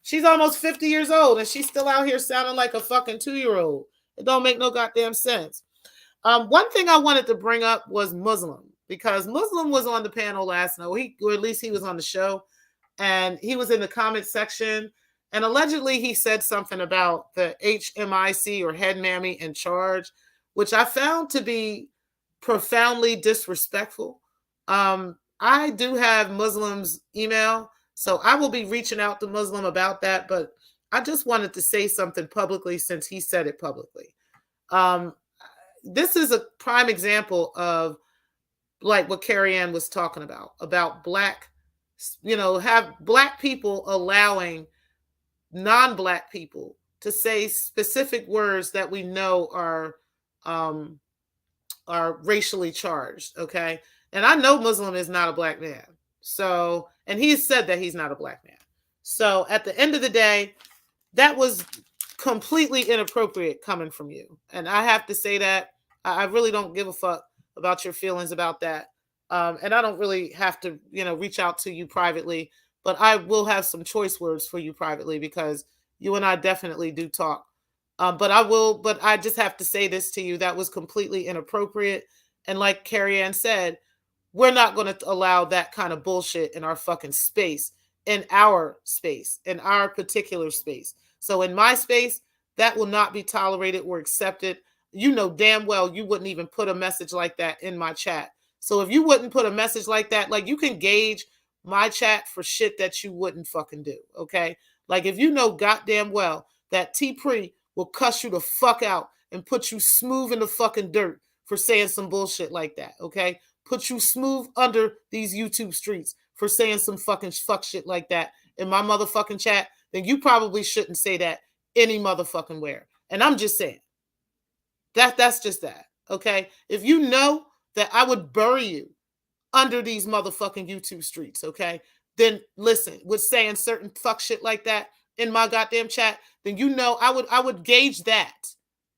B: she's almost 50 years old and she's still out here sounding like a fucking 2-year-old. It don't make no goddamn sense. One thing I wanted to bring up was Muslim, because Muslim was on the panel last night, or at least he was on the show, and he was in the comment section, and allegedly he said something about the HMIC, or head mammy in charge, which I found to be profoundly disrespectful. I do have Muslim's email, so I will be reaching out to Muslim about that, but I just wanted to say something publicly since he said it publicly. This is a prime example of like what Carrie Ann was talking about black, have black people allowing non-black people to say specific words that we know are racially charged. Okay. And I know Muslim is not a black man. So, and he said that he's not a black man. So at the end of the day, that was completely inappropriate coming from you. And I have to say that I really don't give a fuck about your feelings about that. And I don't really have to, reach out to you privately, but I will have some choice words for you privately, because you and I definitely do talk. But I just have to say this to you. That was completely inappropriate. And like Carrie Ann said, we're not going to allow that kind of bullshit in our fucking space, in our particular space. So in my space, that will not be tolerated or accepted. You know damn well you wouldn't even put a message like that in my chat. So if you wouldn't put a message like that, like, you can gauge my chat for shit that you wouldn't fucking do, okay? Like, if you know goddamn well that T-Pre will cuss you the fuck out and put you smooth in the fucking dirt for saying some bullshit like that, okay? Put you smooth under these YouTube streets for saying some fucking fuck shit like that in my motherfucking chat, then you probably shouldn't say that any motherfucking where. And I'm just saying. That's just that, okay? If you know that I would bury you under these motherfucking YouTube streets, okay? Then listen, with saying certain fuck shit like that in my goddamn chat, then I would gauge that,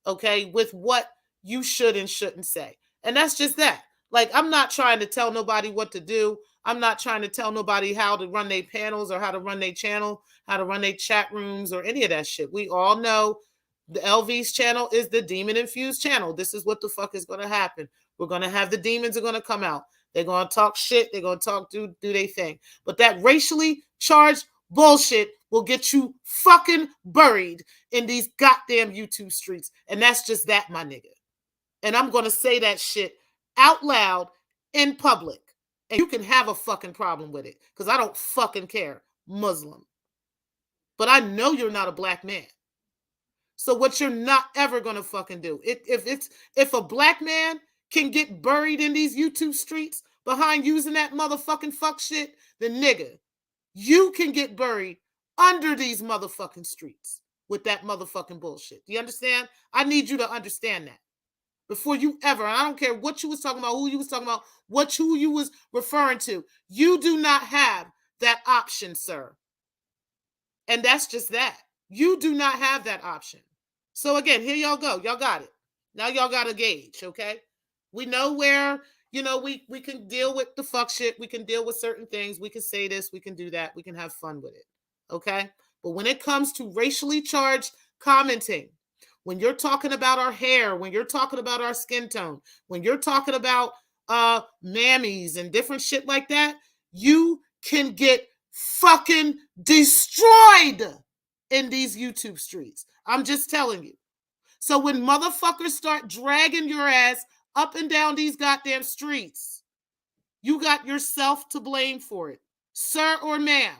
B: okay, with what you should and shouldn't say. And that's just that. Like, I'm not trying to tell nobody what to do. I'm not trying to tell nobody how to run their panels or how to run their channel, how to run their chat rooms or any of that shit. We all know the LV's channel is the demon infused channel. This is what the fuck is going to happen. We're going to have the demons are going to come out. They're going to talk shit. They're going to talk, do their thing. But that racially charged bullshit will get you fucking buried in these goddamn YouTube streets. And that's just that, my nigga. And I'm going to say that shit out loud in public. And you can have a fucking problem with it, because I don't fucking care, Muslim. But I know you're not a black man. So what you're not ever gonna fucking do, if a black man can get buried in these YouTube streets behind using that motherfucking fuck shit, then nigga, you can get buried under these motherfucking streets with that motherfucking bullshit. Do you understand? I need you to understand that before you ever, and I don't care what you was talking about, who you was talking about, who you was referring to. You do not have that option, sir. And that's just that. You do not have that option. So again, here y'all go. Y'all got it. Now y'all got to gauge, okay? We know where, we can deal with the fuck shit. We can deal with certain things. We can say this. We can do that. We can have fun with it, okay? But when it comes to racially charged commenting, when you're talking about our hair, when you're talking about our skin tone, when you're talking about mammies and different shit like that, you can get fucking destroyed in these YouTube streets. I'm just telling you. So when motherfuckers start dragging your ass up and down these goddamn streets, you got yourself to blame for it, sir or ma'am,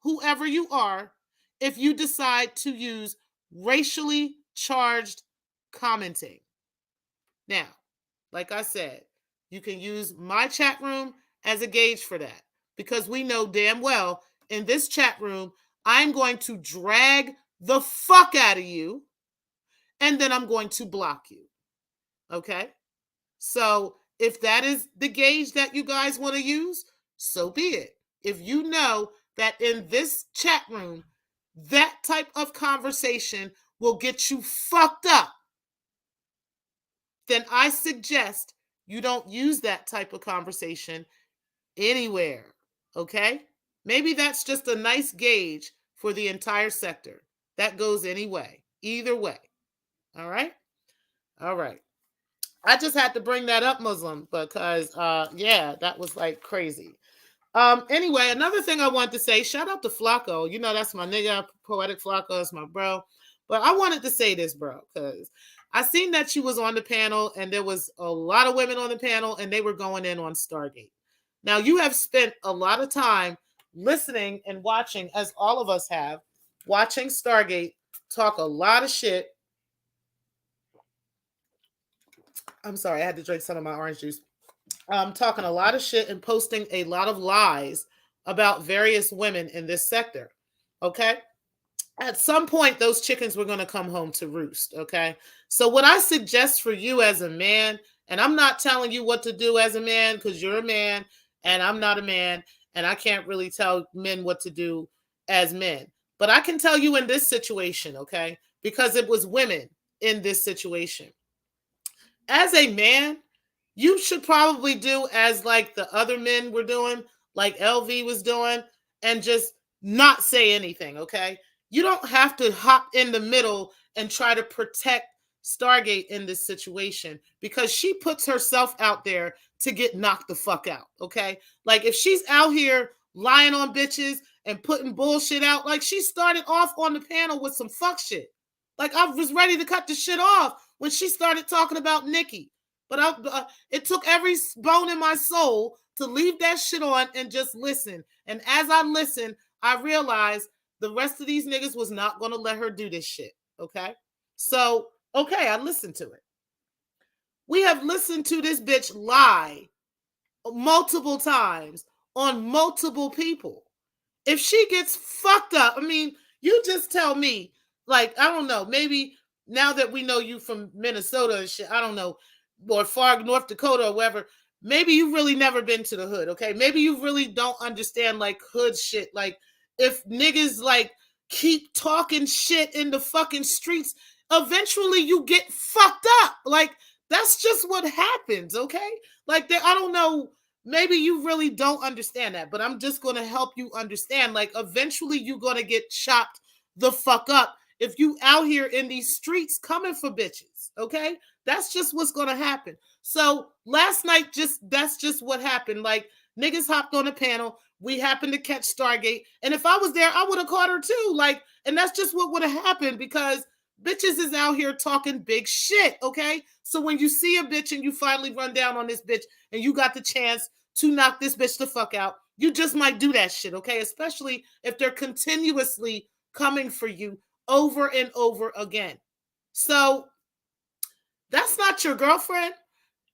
B: whoever you are, if you decide to use racially charged commenting. Now, like I said, you can use my chat room as a gauge for that, because we know damn well in this chat room, I'm going to drag the fuck out of you, and then I'm going to block you. Okay? So if that is the gauge that you guys want to use, so be it. If you know that in this chat room, that type of conversation will get you fucked up, then I suggest you don't use that type of conversation anywhere. Okay? Maybe that's just a nice gauge for the entire sector. That goes anyway. Either way. All right? All right. I just had to bring that up, Muslim, because that was like crazy. Anyway, another thing I wanted to say, shout out to Flacco. You know, that's my nigga, Poetic Flacco, that's my bro. But I wanted to say this, bro, because I seen that she was on the panel and there was a lot of women on the panel and they were going in on Stargate. Now, you have spent a lot of time listening and watching, as all of us have, watching Stargate talk a lot of shit. I'm sorry, I had to drink some of my orange juice. Talking a lot of shit and posting a lot of lies about various women in this sector. Okay? At some point, those chickens were going to come home to roost. Okay? So what I suggest for you as a man, and I'm not telling you what to do as a man because you're a man and I'm not a man and I can't really tell men what to do as men. But I can tell you in this situation, okay? Because it was women in this situation. As a man, you should probably do as like the other men were doing, like LV was doing, and just not say anything, okay? You don't have to hop in the middle and try to protect Stargate in this situation because she puts herself out there to get knocked the fuck out, okay? Like if she's out here lying on bitches and putting bullshit out, like she started off on the panel with some fuck shit. Like I was ready to cut the shit off when she started talking about Nikki. But it took every bone in my soul to leave that shit on and just listen. And as I listened, I realized the rest of these niggas was not going to let her do this shit, okay? So, okay, I listened to it. We have listened to this bitch lie multiple times on multiple people. If she gets fucked up, I mean, you just tell me, like, I don't know, maybe now that we know you from Minnesota and shit, I don't know, or far North Dakota or wherever, maybe you've really never been to the hood, okay? Maybe you really don't understand, like, hood shit. Like, if niggas, like, keep talking shit in the fucking streets, eventually you get fucked up. Like, that's just what happens, okay? Like, I don't know, maybe you really don't understand that, but I'm just going to help you understand. Like, eventually you're going to get chopped the fuck up if you out here in these streets coming for bitches, okay? That's just what's going to happen. So last night, that's just what happened. Like, niggas hopped on a panel. We happened to catch Stargate. And if I was there, I would have caught her too. Like, and that's just what would have happened because bitches is out here talking big shit, okay? So when you see a bitch and you finally run down on this bitch and you got the chance to knock this bitch the fuck out, you just might do that shit, okay? Especially if they're continuously coming for you over and over again. So that's not your girlfriend.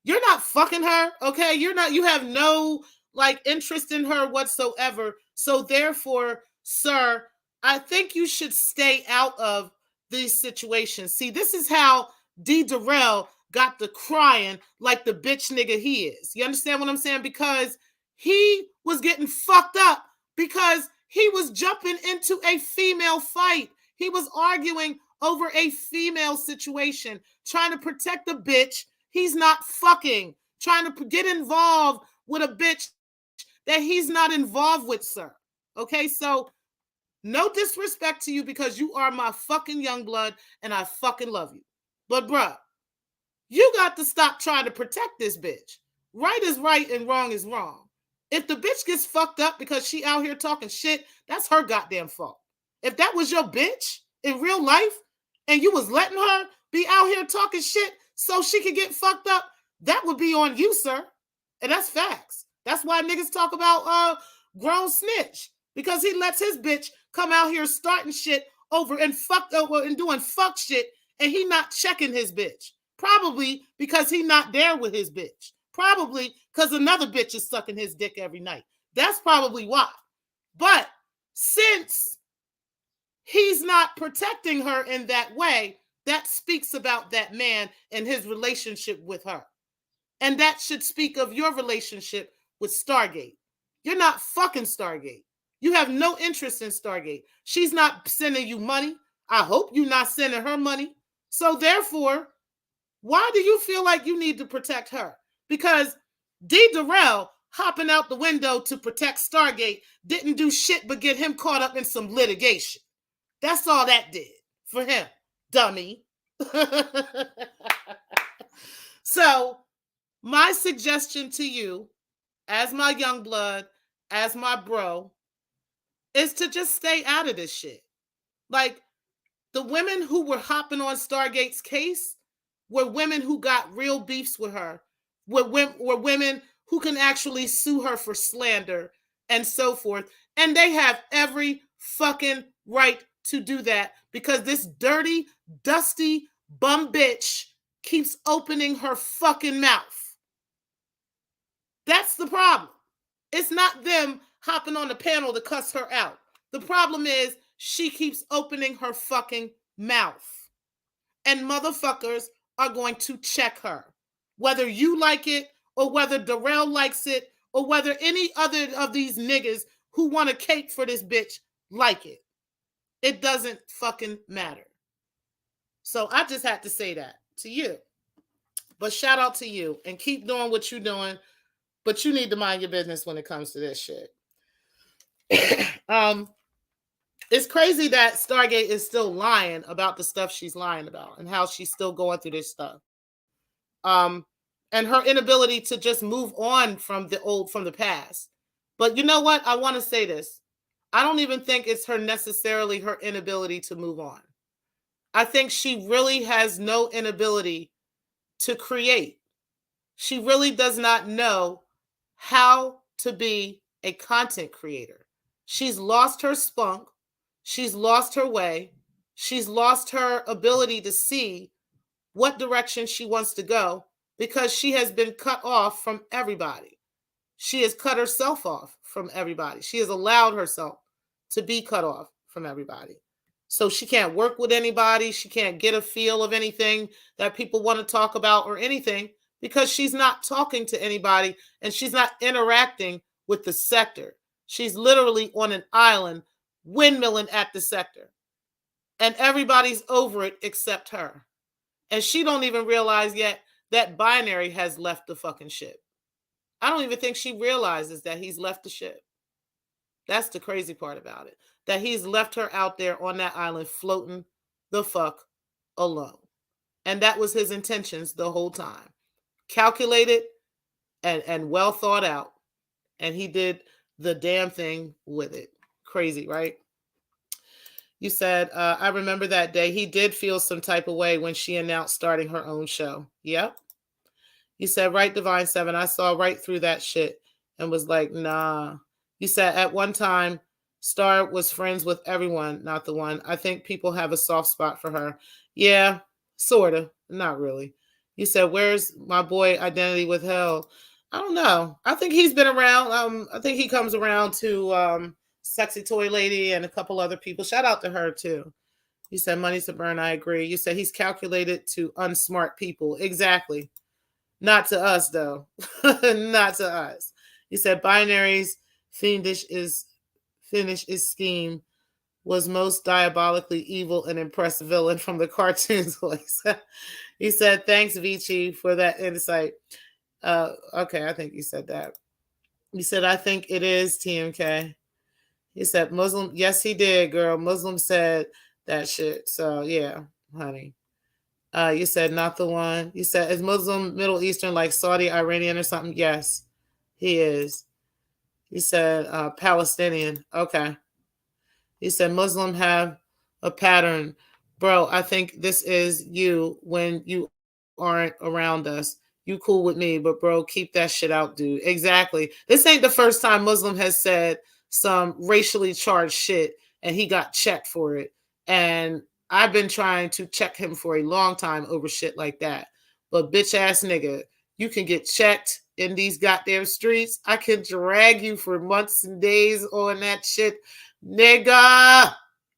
B: You're not fucking her, okay? You have no like interest in her whatsoever. So therefore, sir, I think you should stay out of these situations. See, this is how D. Darrell got the crying like the bitch nigga he is. You understand what I'm saying? Because he was getting fucked up because he was jumping into a female fight. He was arguing over a female situation, trying to protect a bitch he's not fucking, trying to get involved with a bitch that he's not involved with, sir. Okay, so no disrespect to you because you are my fucking young blood and I fucking love you. But bruh, you got to stop trying to protect this bitch. Right is right and wrong is wrong. If the bitch gets fucked up because she out here talking shit, that's her goddamn fault. If that was your bitch in real life and you was letting her be out here talking shit so she could get fucked up, that would be on you, sir. And that's facts. That's why niggas talk about grown snitch, because he lets his bitch come out here starting shit over and doing fuck shit, and he not checking his bitch. Probably because he not there with his bitch. Probably because another bitch is sucking his dick every night. That's probably why. But since he's not protecting her in that way, that speaks about that man and his relationship with her. And that should speak of your relationship with Stargate. You're not fucking Stargate. You have no interest in Stargate. She's not sending you money. I hope you're not sending her money. So therefore, why do you feel like you need to protect her? Because D. Darrell hopping out the window to protect Stargate didn't do shit but get him caught up in some litigation. That's all that did for him, dummy. So my suggestion to you, as my young blood, as my bro, is to just stay out of this shit. Like, the women who were hopping on Stargate's case were women who got real beefs with her, were women who can actually sue her for slander and so forth. And they have every fucking right to do that because this dirty, dusty bum bitch keeps opening her fucking mouth. That's the problem. It's not them hopping on the panel to cuss her out. The problem is she keeps opening her fucking mouth. And motherfuckers are going to check her. Whether you like it or whether Darrell likes it or whether any other of these niggas who want to cape for this bitch like it. It doesn't fucking matter. So I just had to say that to you. But shout out to you and keep doing what you're doing. But you need to mind your business when it comes to this shit. It's crazy that Stargate is still lying about the stuff she's lying about and how she's still going through this stuff. And her inability to just move on from the past. But you know what? I want to say this. I don't even think it's necessarily her inability to move on. I think she really has no inability to create. She really does not know how to be a content creator. She's lost her spunk. She's lost her way. She's lost her ability to see what direction she wants to go because she has been cut off from everybody. She has cut herself off from everybody. She has allowed herself to be cut off from everybody. So she can't work with anybody. She can't get a feel of anything that people want to talk about or anything because she's not talking to anybody and she's not interacting with the sector. She's literally on an island windmilling at the sector. And everybody's over it except her. And she don't even realize yet that Binary has left the fucking ship. I don't even think she realizes that he's left the ship. That's the crazy part about it. That he's left her out there on that island floating the fuck alone. And that was his intentions the whole time. Calculated and well thought out. And he did the damn thing with it. Crazy, right? You said, I remember that day. He did feel some type of way when she announced starting her own show. Yep. You said, right, Divine 7. I saw right through that shit and was like, nah. You said at one time, Star was friends with everyone, not the one. I think people have a soft spot for her. Yeah, sort of. Not really. You said, where's my boy Identity Withheld? I don't know. I think he's been around. I think he comes around to Sexy Toy Lady and a couple other people. Shout out to her too. You said money to burn. I agree. You said he's calculated to unsmart people. Exactly. Not to us though. Not to us. You said binaries fiendish is finish his scheme was most diabolically evil and impressive villain from the cartoons. He said, thanks, Vici, for that insight. Okay, I think you said that. He said, I think it is TMK. He said, Muslim. Yes, he did, girl. Muslim said that shit. So, yeah, honey. You said, not the one. You said, is Muslim Middle Eastern like Saudi, Iranian, or something? Yes, he is. He said, Palestinian. Okay. He said, Muslim have a pattern. Bro, I think this is you when you aren't around us. You cool with me, but bro, keep that shit out, dude. Exactly. This ain't the first time Muslim has said some racially charged shit and he got checked for it. And I've been trying to check him for a long time over shit like that. But bitch ass nigga, you can get checked in these goddamn streets. I can drag you for months and days on that shit. Nigga,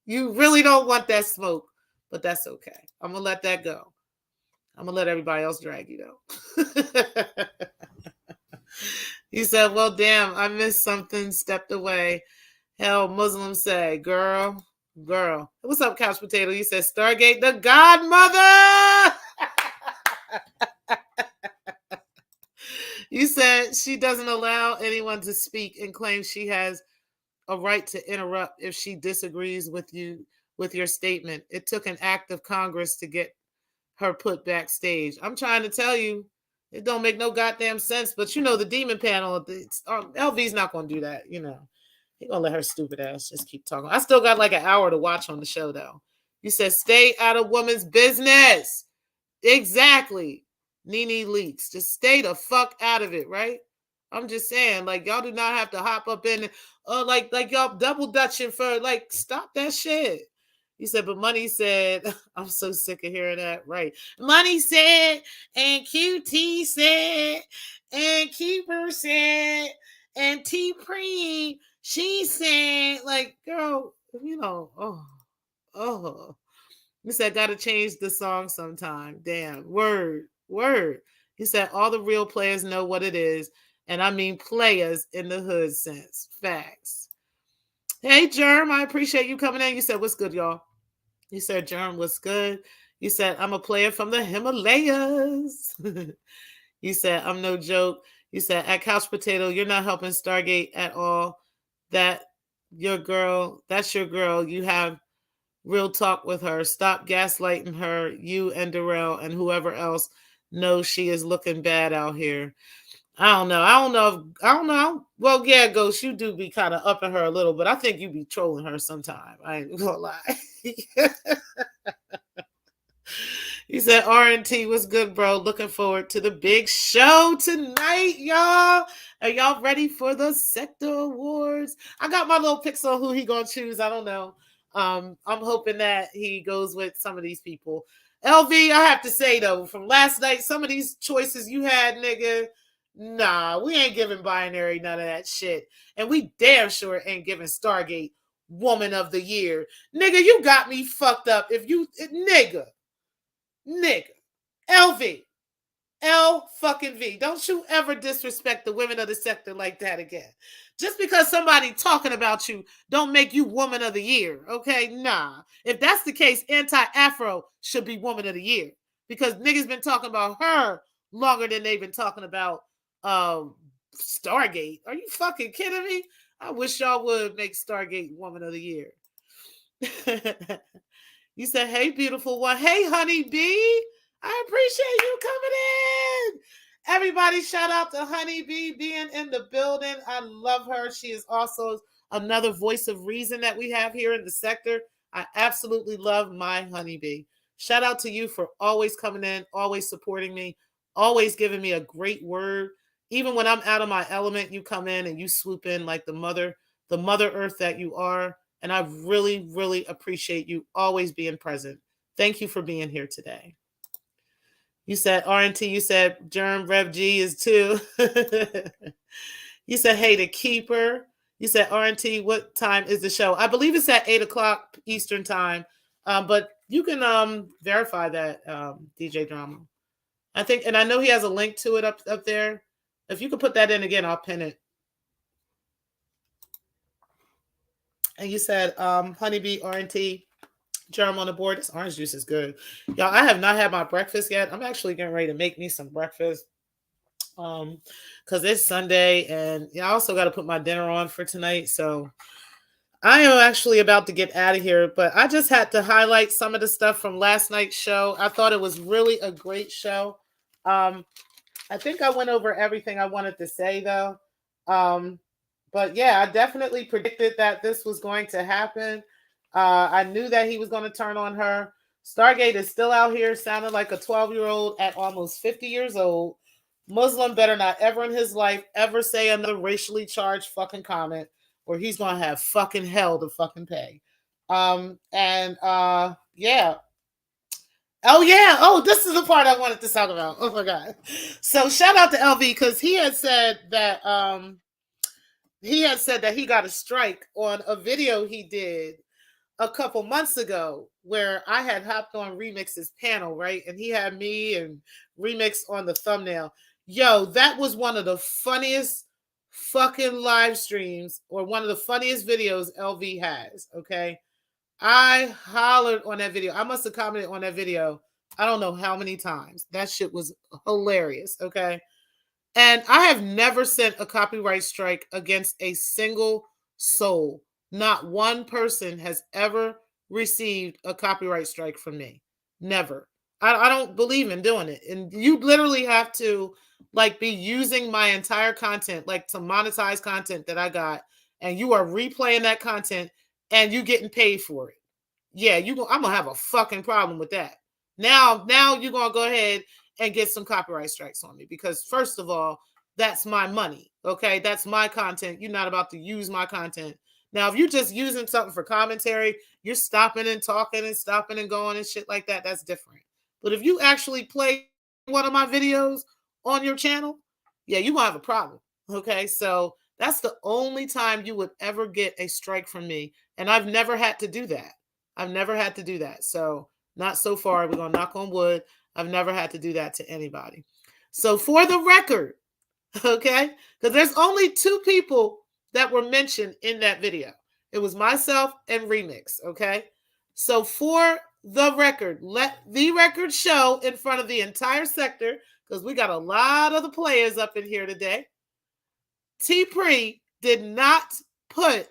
B: you really don't want that smoke, but that's okay. I'm gonna let that go. I'm gonna let everybody else drag you though. He said, well, damn, I missed something, stepped away. Hell, Muslims say, girl. What's up, Couch Potato? You said, Stargate, the godmother. You said she doesn't allow anyone to speak and claims she has a right to interrupt if she disagrees with you with your statement. It took an act of Congress to get her put backstage. I'm trying to tell you, it don't make no goddamn sense. But you know, the demon panel, LV's not gonna do that. You know, he gonna let her stupid ass just keep talking. I still got like an hour to watch on the show though. You said stay out of women's business. Exactly. Nene Leaks. Just stay the fuck out of it, right? I'm just saying, like, y'all do not have to hop up in, like y'all double dutching for, like, stop that shit. He said, but Money said, I'm so sick of hearing that, right? Money said, and QT said, and Keeper said, and T-Preem, she said, like, girl, you know, oh. He said, gotta change the song sometime. Damn. Word. He said, all the real players know what it is. And I mean players in the hood sense. Facts. Hey, Germ, I appreciate you coming in. You said, what's good, y'all? You said, Germ, what's good? You said, I'm a player from the Himalayas. You said, I'm no joke. You said, at Couch Potato, you're not helping Stargate at all. That's your girl. You have real talk with her. Stop gaslighting her. You and Darrell and whoever else knows she is looking bad out here. I don't know. Well, yeah, Ghost, you do be kind of upping her a little, but I think you be trolling her sometime. I ain't gonna lie. He said, R&T was good, bro. Looking forward to the big show tonight, y'all. Are y'all ready for the Sector Awards? I got my little picks on who he gonna choose. I don't know. I'm hoping that he goes with some of these people. LV, I have to say though, from last night, some of these choices you had, nigga, nah, we ain't giving Binary none of that shit. And we damn sure ain't giving Stargate Woman of the Year. Nigga, you got me fucked up. Nigga, LV, L fucking V. Don't you ever disrespect the women of the sector like that again. Just because somebody talking about you don't make you woman of the year, okay? Nah. If that's the case, Anti-Afro should be woman of the year because niggas been talking about her longer than they've been talking about Stargate. Are you fucking kidding me? I wish y'all would make Stargate woman of the year. You said, hey, beautiful one. Hey, honey bee. I appreciate you coming in. Everybody, shout out to Honey Bee being in the building. I love her. She is also another voice of reason that we have here in the sector. I absolutely love my Honey Bee. Shout out to you for always coming in, always supporting me, always giving me a great word. Even when I'm out of my element, you come in and you swoop in like the the Mother Earth that you are. And I really, really appreciate you always being present. Thank you for being here today. You said RNT, you said Germ Rev G is too. You said, hey, the keeper. You said, RNT, what time is the show? I believe it's at 8 o'clock Eastern time. But you can verify that, DJ Drama. I think, and I know he has a link to it up there. If you could put that in again, I'll pin it. And you said, Honeybee, RNT, Germ on the board. This orange juice is good. Y'all, I have not had my breakfast yet. I'm actually getting ready to make me some breakfast. Because it's Sunday, and I also got to put my dinner on for tonight. So I am actually about to get out of here, but I just had to highlight some of the stuff from last night's show. I thought it was really a great show. I think I went over everything I wanted to say, though. But yeah, I definitely predicted that this was going to happen. I knew that he was going to turn on her. Stargate is still out here sounding like a 12-year-old at almost 50 years old. Muslim better not ever in his life ever say another racially charged fucking comment, or he's going to have fucking hell to fucking pay. Yeah. Oh, yeah. Oh, this is the part I wanted to talk about. Oh, my God. So shout out to LV, because he had said that he got a strike on a video he did a couple months ago where I had hopped on Remix's panel, right? And he had me and Remix on the thumbnail. Yo, that was one of the funniest fucking live streams, or one of the funniest videos LV has, okay? I hollered on that video. I must have commented on that video, I don't know how many times. That shit was hilarious, okay? And I have never sent a copyright strike against a single soul. Not one person has ever received a copyright strike from me. Never. I don't believe in doing it. And you literally have to like be using my entire content, like to monetize content that I got, and you are replaying that content and you getting paid for it. Yeah, I'm gonna have a fucking problem with that. Now you're gonna go ahead and get some copyright strikes on me, because first of all, that's my money. Okay, that's my content. You're not about to use my content. Now, if you're just using something for commentary, you're stopping and talking and stopping and going and shit like that, that's different. But if you actually play one of my videos on your channel, yeah, you're gonna have a problem. Okay, so that's the only time you would ever get a strike from me. And I've never had to do that. I've never had to do that. So not so far. We're gonna knock on wood. I've never had to do that to anybody. So for the record, okay, because there's only 2 people that were mentioned in that video. It was myself and Remix, okay? So for the record, let the record show in front of the entire sector, because we got a lot of the players up in here today. T-Pre did not put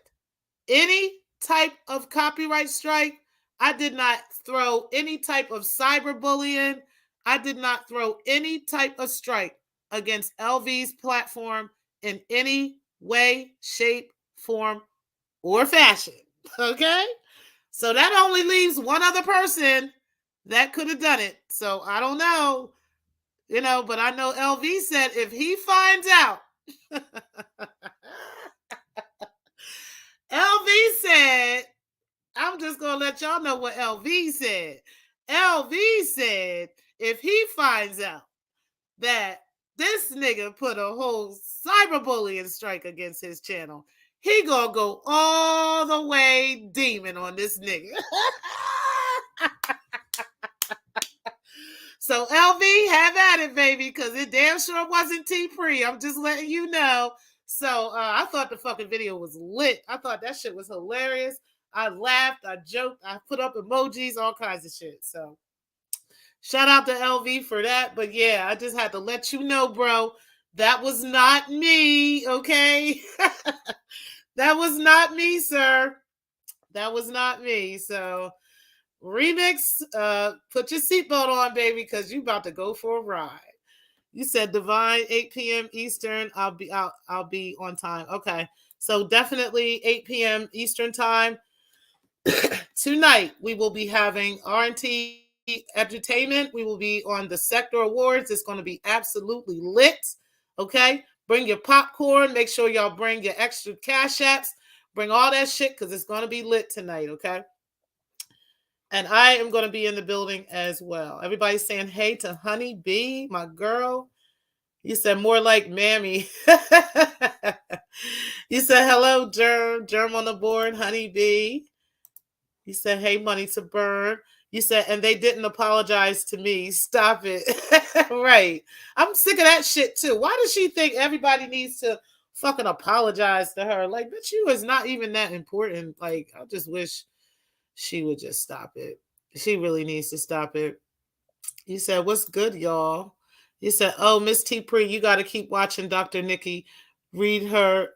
B: any type of copyright strike. I did not throw any type of cyberbullying. I did not throw any type of strike against LV's platform in any way, shape, form, or fashion. Okay? So that only leaves one other person that could have done it. So I don't know, but I know LV said if he finds out, LV said, I'm just going to let y'all know what LV said. LV said if he finds out that this nigga put a whole cyberbullying strike against his channel, he gonna go all the way demon on this nigga. So LV, have at it, baby, because it damn sure wasn't T-Pre. I'm just letting you know. So I thought the fucking video was lit. I thought that shit was hilarious. I laughed, I joked, I put up emojis, all kinds of shit. So shout out to LV for that. But yeah, I just had to let you know, bro, that was not me, okay? That was not me, sir. That was not me. So Remix, put your seatbelt on, baby, because you about to go for a ride. You said Divine, 8 p.m. Eastern. I'll be on time. Okay. So definitely 8 p.m. Eastern time. Tonight, we will be having R&T Entertainment. We will be on the Sector Awards. It's going to be absolutely lit. Okay? Bring your popcorn. Make sure y'all bring your extra cash apps. Bring all that shit because it's going to be lit tonight, okay? And I am going to be in the building as well. Everybody's saying hey to Honey Bee, my girl. You said more like Mammy. You said hello, Germ. Germ on the board, Honey Bee. You said, hey, money to burn. You said, and they didn't apologize to me. Stop it. Right. I'm sick of that shit too. Why does she think everybody needs to fucking apologize to her? Like, bitch, you is not even that important. Like, I just wish she would just stop it. She really needs to stop it. You said, what's good, y'all? You said, oh, Miss T. Pre, you got to keep watching Dr. Nikki. Read her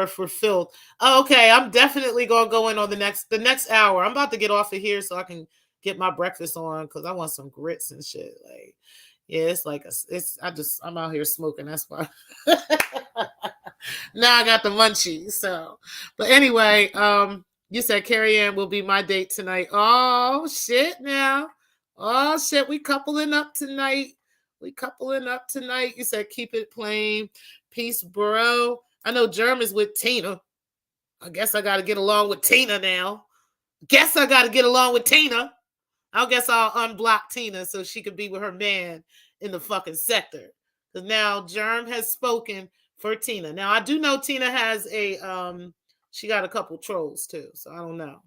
B: for filth. Oh, okay, I'm definitely gonna go in on the next hour. I'm about to get off of here so I can get my breakfast on because I want some grits and shit. Like, yeah, it's like I'm out here smoking. That's why. Now I got the munchies. So, but anyway, you said Carrie Ann will be my date tonight. Oh shit, now. Oh shit, we coupling up tonight. You said keep it plain. Peace, bro. I know Germ is with Tina. I guess I got to get along with Tina now. I guess I'll unblock Tina so she could be with her man in the fucking sector. Because now Germ has spoken for Tina. Now I do know Tina has she got a couple trolls too. So I don't know.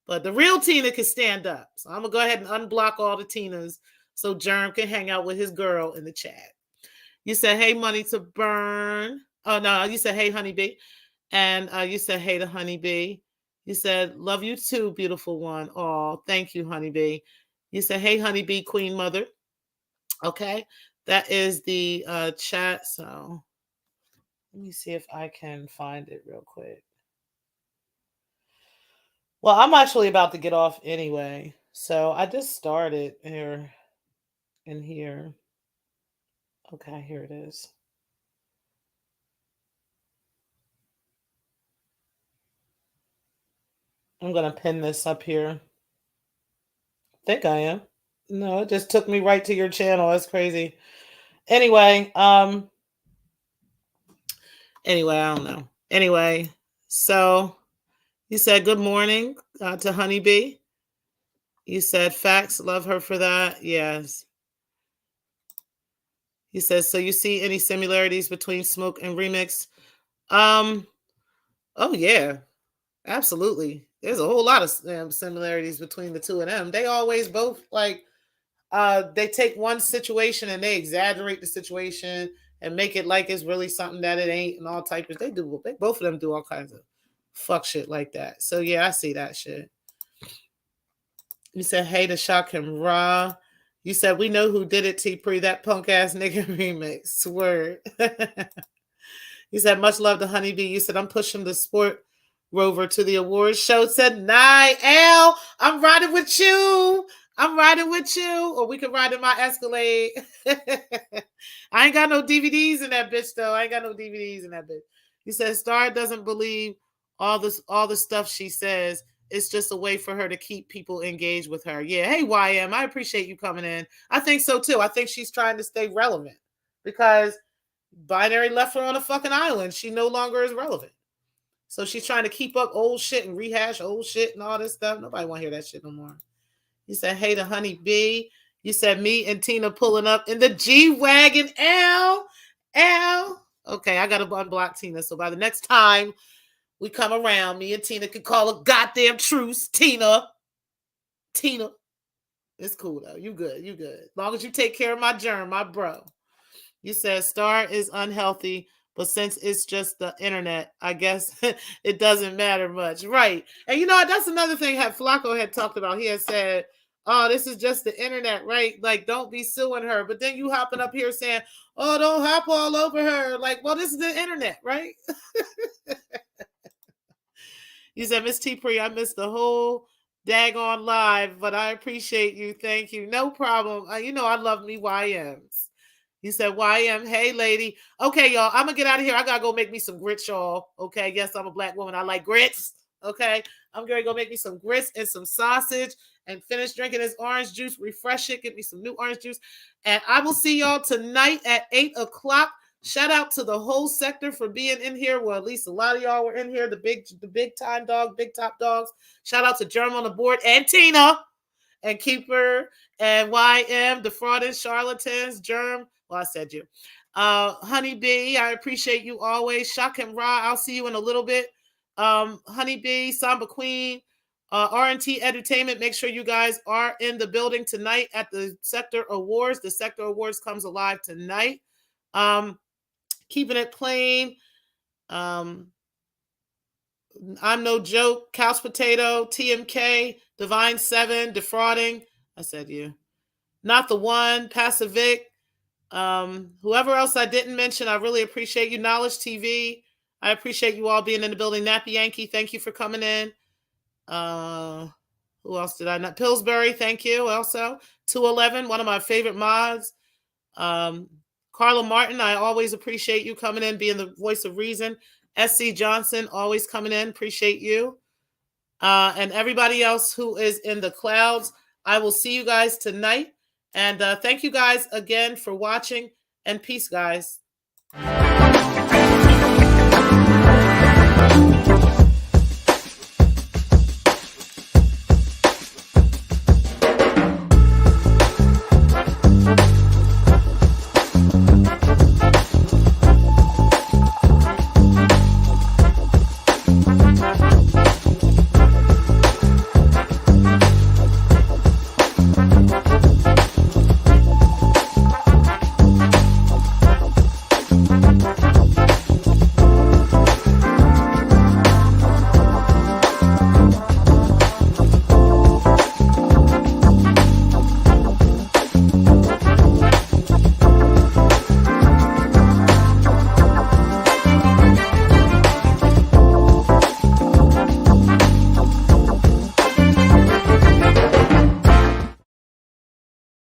B: But the real Tina can stand up. So I'm going to go ahead and unblock all the Tinas so Germ can hang out with his girl in the chat. You said, hey, money to burn. Oh, no, you said, hey, honeybee. And you said, hey to honeybee. You said, love you too, beautiful one. Oh, thank you, honeybee. You said, hey, honeybee, queen mother. Okay, that is the chat. So let me see if I can find it real quick. Well, I'm actually about to get off anyway. So I just started here in here. Okay, here it is. I'm going to pin this up here. I think I am. No, it just took me right to your channel. That's crazy. Anyway, I don't know. Anyway, so you said good morning to Honeybee. You said facts, love her for that. Yes. He says, so you see any similarities between Smoke and Remix? Oh yeah, absolutely. There's a whole lot of similarities between the two of them. They always both like they take one situation and they exaggerate the situation and make it like it's really something that it ain't and all types. Both of them do all kinds of fuck shit like that. So yeah, I see that shit. You said, hey to Shock and Raw. You said, we know who did it, T-Pre, that punk ass nigga remix. Word. You said, much love to Honeybee. You said, I'm pushing the sport rover to the awards show tonight. Al, I'm riding with you. Or we can ride in my Escalade. I ain't got no DVDs in that bitch, though. You said, Star doesn't believe all the stuff she says. It's just a way for her to keep people engaged with her. Yeah. Hey, YM, I appreciate you coming in. I think so, too. I think she's trying to stay relevant because Binary left her on a fucking island. She no longer is relevant. So she's trying to keep up old shit and rehash old shit and all this stuff. Nobody want to hear that shit no more. You said, hey to Honey B. You said, me and Tina pulling up in the G-Wagon. L. Okay, I got to unblock Tina. So by the next time we come around, me and Tina can call a goddamn truce. Tina. It's cool, though. You good. As long as you take care of my germ, my bro. You said Star is unhealthy, but since it's just the internet, I guess it doesn't matter much. Right. And you know, that's another thing Flacco had talked about. He had said, oh, this is just the internet, right? Like, don't be suing her. But then you hopping up here saying, oh, don't hop all over her. Like, well, this is the internet, right? You said, Miss T-Pre, I missed the whole daggone live, but I appreciate you. Thank you. No problem. You know, I love me YMs. You said, YM, hey, lady. Okay, y'all, I'm going to get out of here. I got to go make me some grits, y'all. Okay, yes, I'm a black woman. I like grits. Okay, I'm going to go make me some grits and some sausage and finish drinking this orange juice, refresh it, get me some new orange juice. And I will see y'all tonight at 8 o'clock Shout out to the whole sector for being in here. Well, at least a lot of y'all were in here. The big time dog, big top dogs. Shout out to Germ on the board and Tina and Keeper and YM, Defrauding Charlatans, Germ. Well, I said you. Honeybee, I appreciate you always. Shock and Ra, I'll see you in a little bit. Honeybee, Samba Queen, R&T Entertainment. Make sure you guys are in the building tonight at the Sector Awards. The Sector Awards comes alive tonight. Keeping it plain. I'm no joke. Couch Potato, TMK, Divine 7, Defrauding. I said you. Not the One, Pacific. Whoever else I didn't mention, I really appreciate you. Knowledge TV. I appreciate you all being in the building. Nappy Yankee, thank you for coming in. Who else did I not? Pillsbury, thank you. Also, 211, one of my favorite mods. Carla Martin, I always appreciate you coming in, being the voice of reason. SC Johnson, always coming in. Appreciate you. And everybody else who is in the clouds. I will see you guys tonight. And thank you guys again for watching. And peace, guys.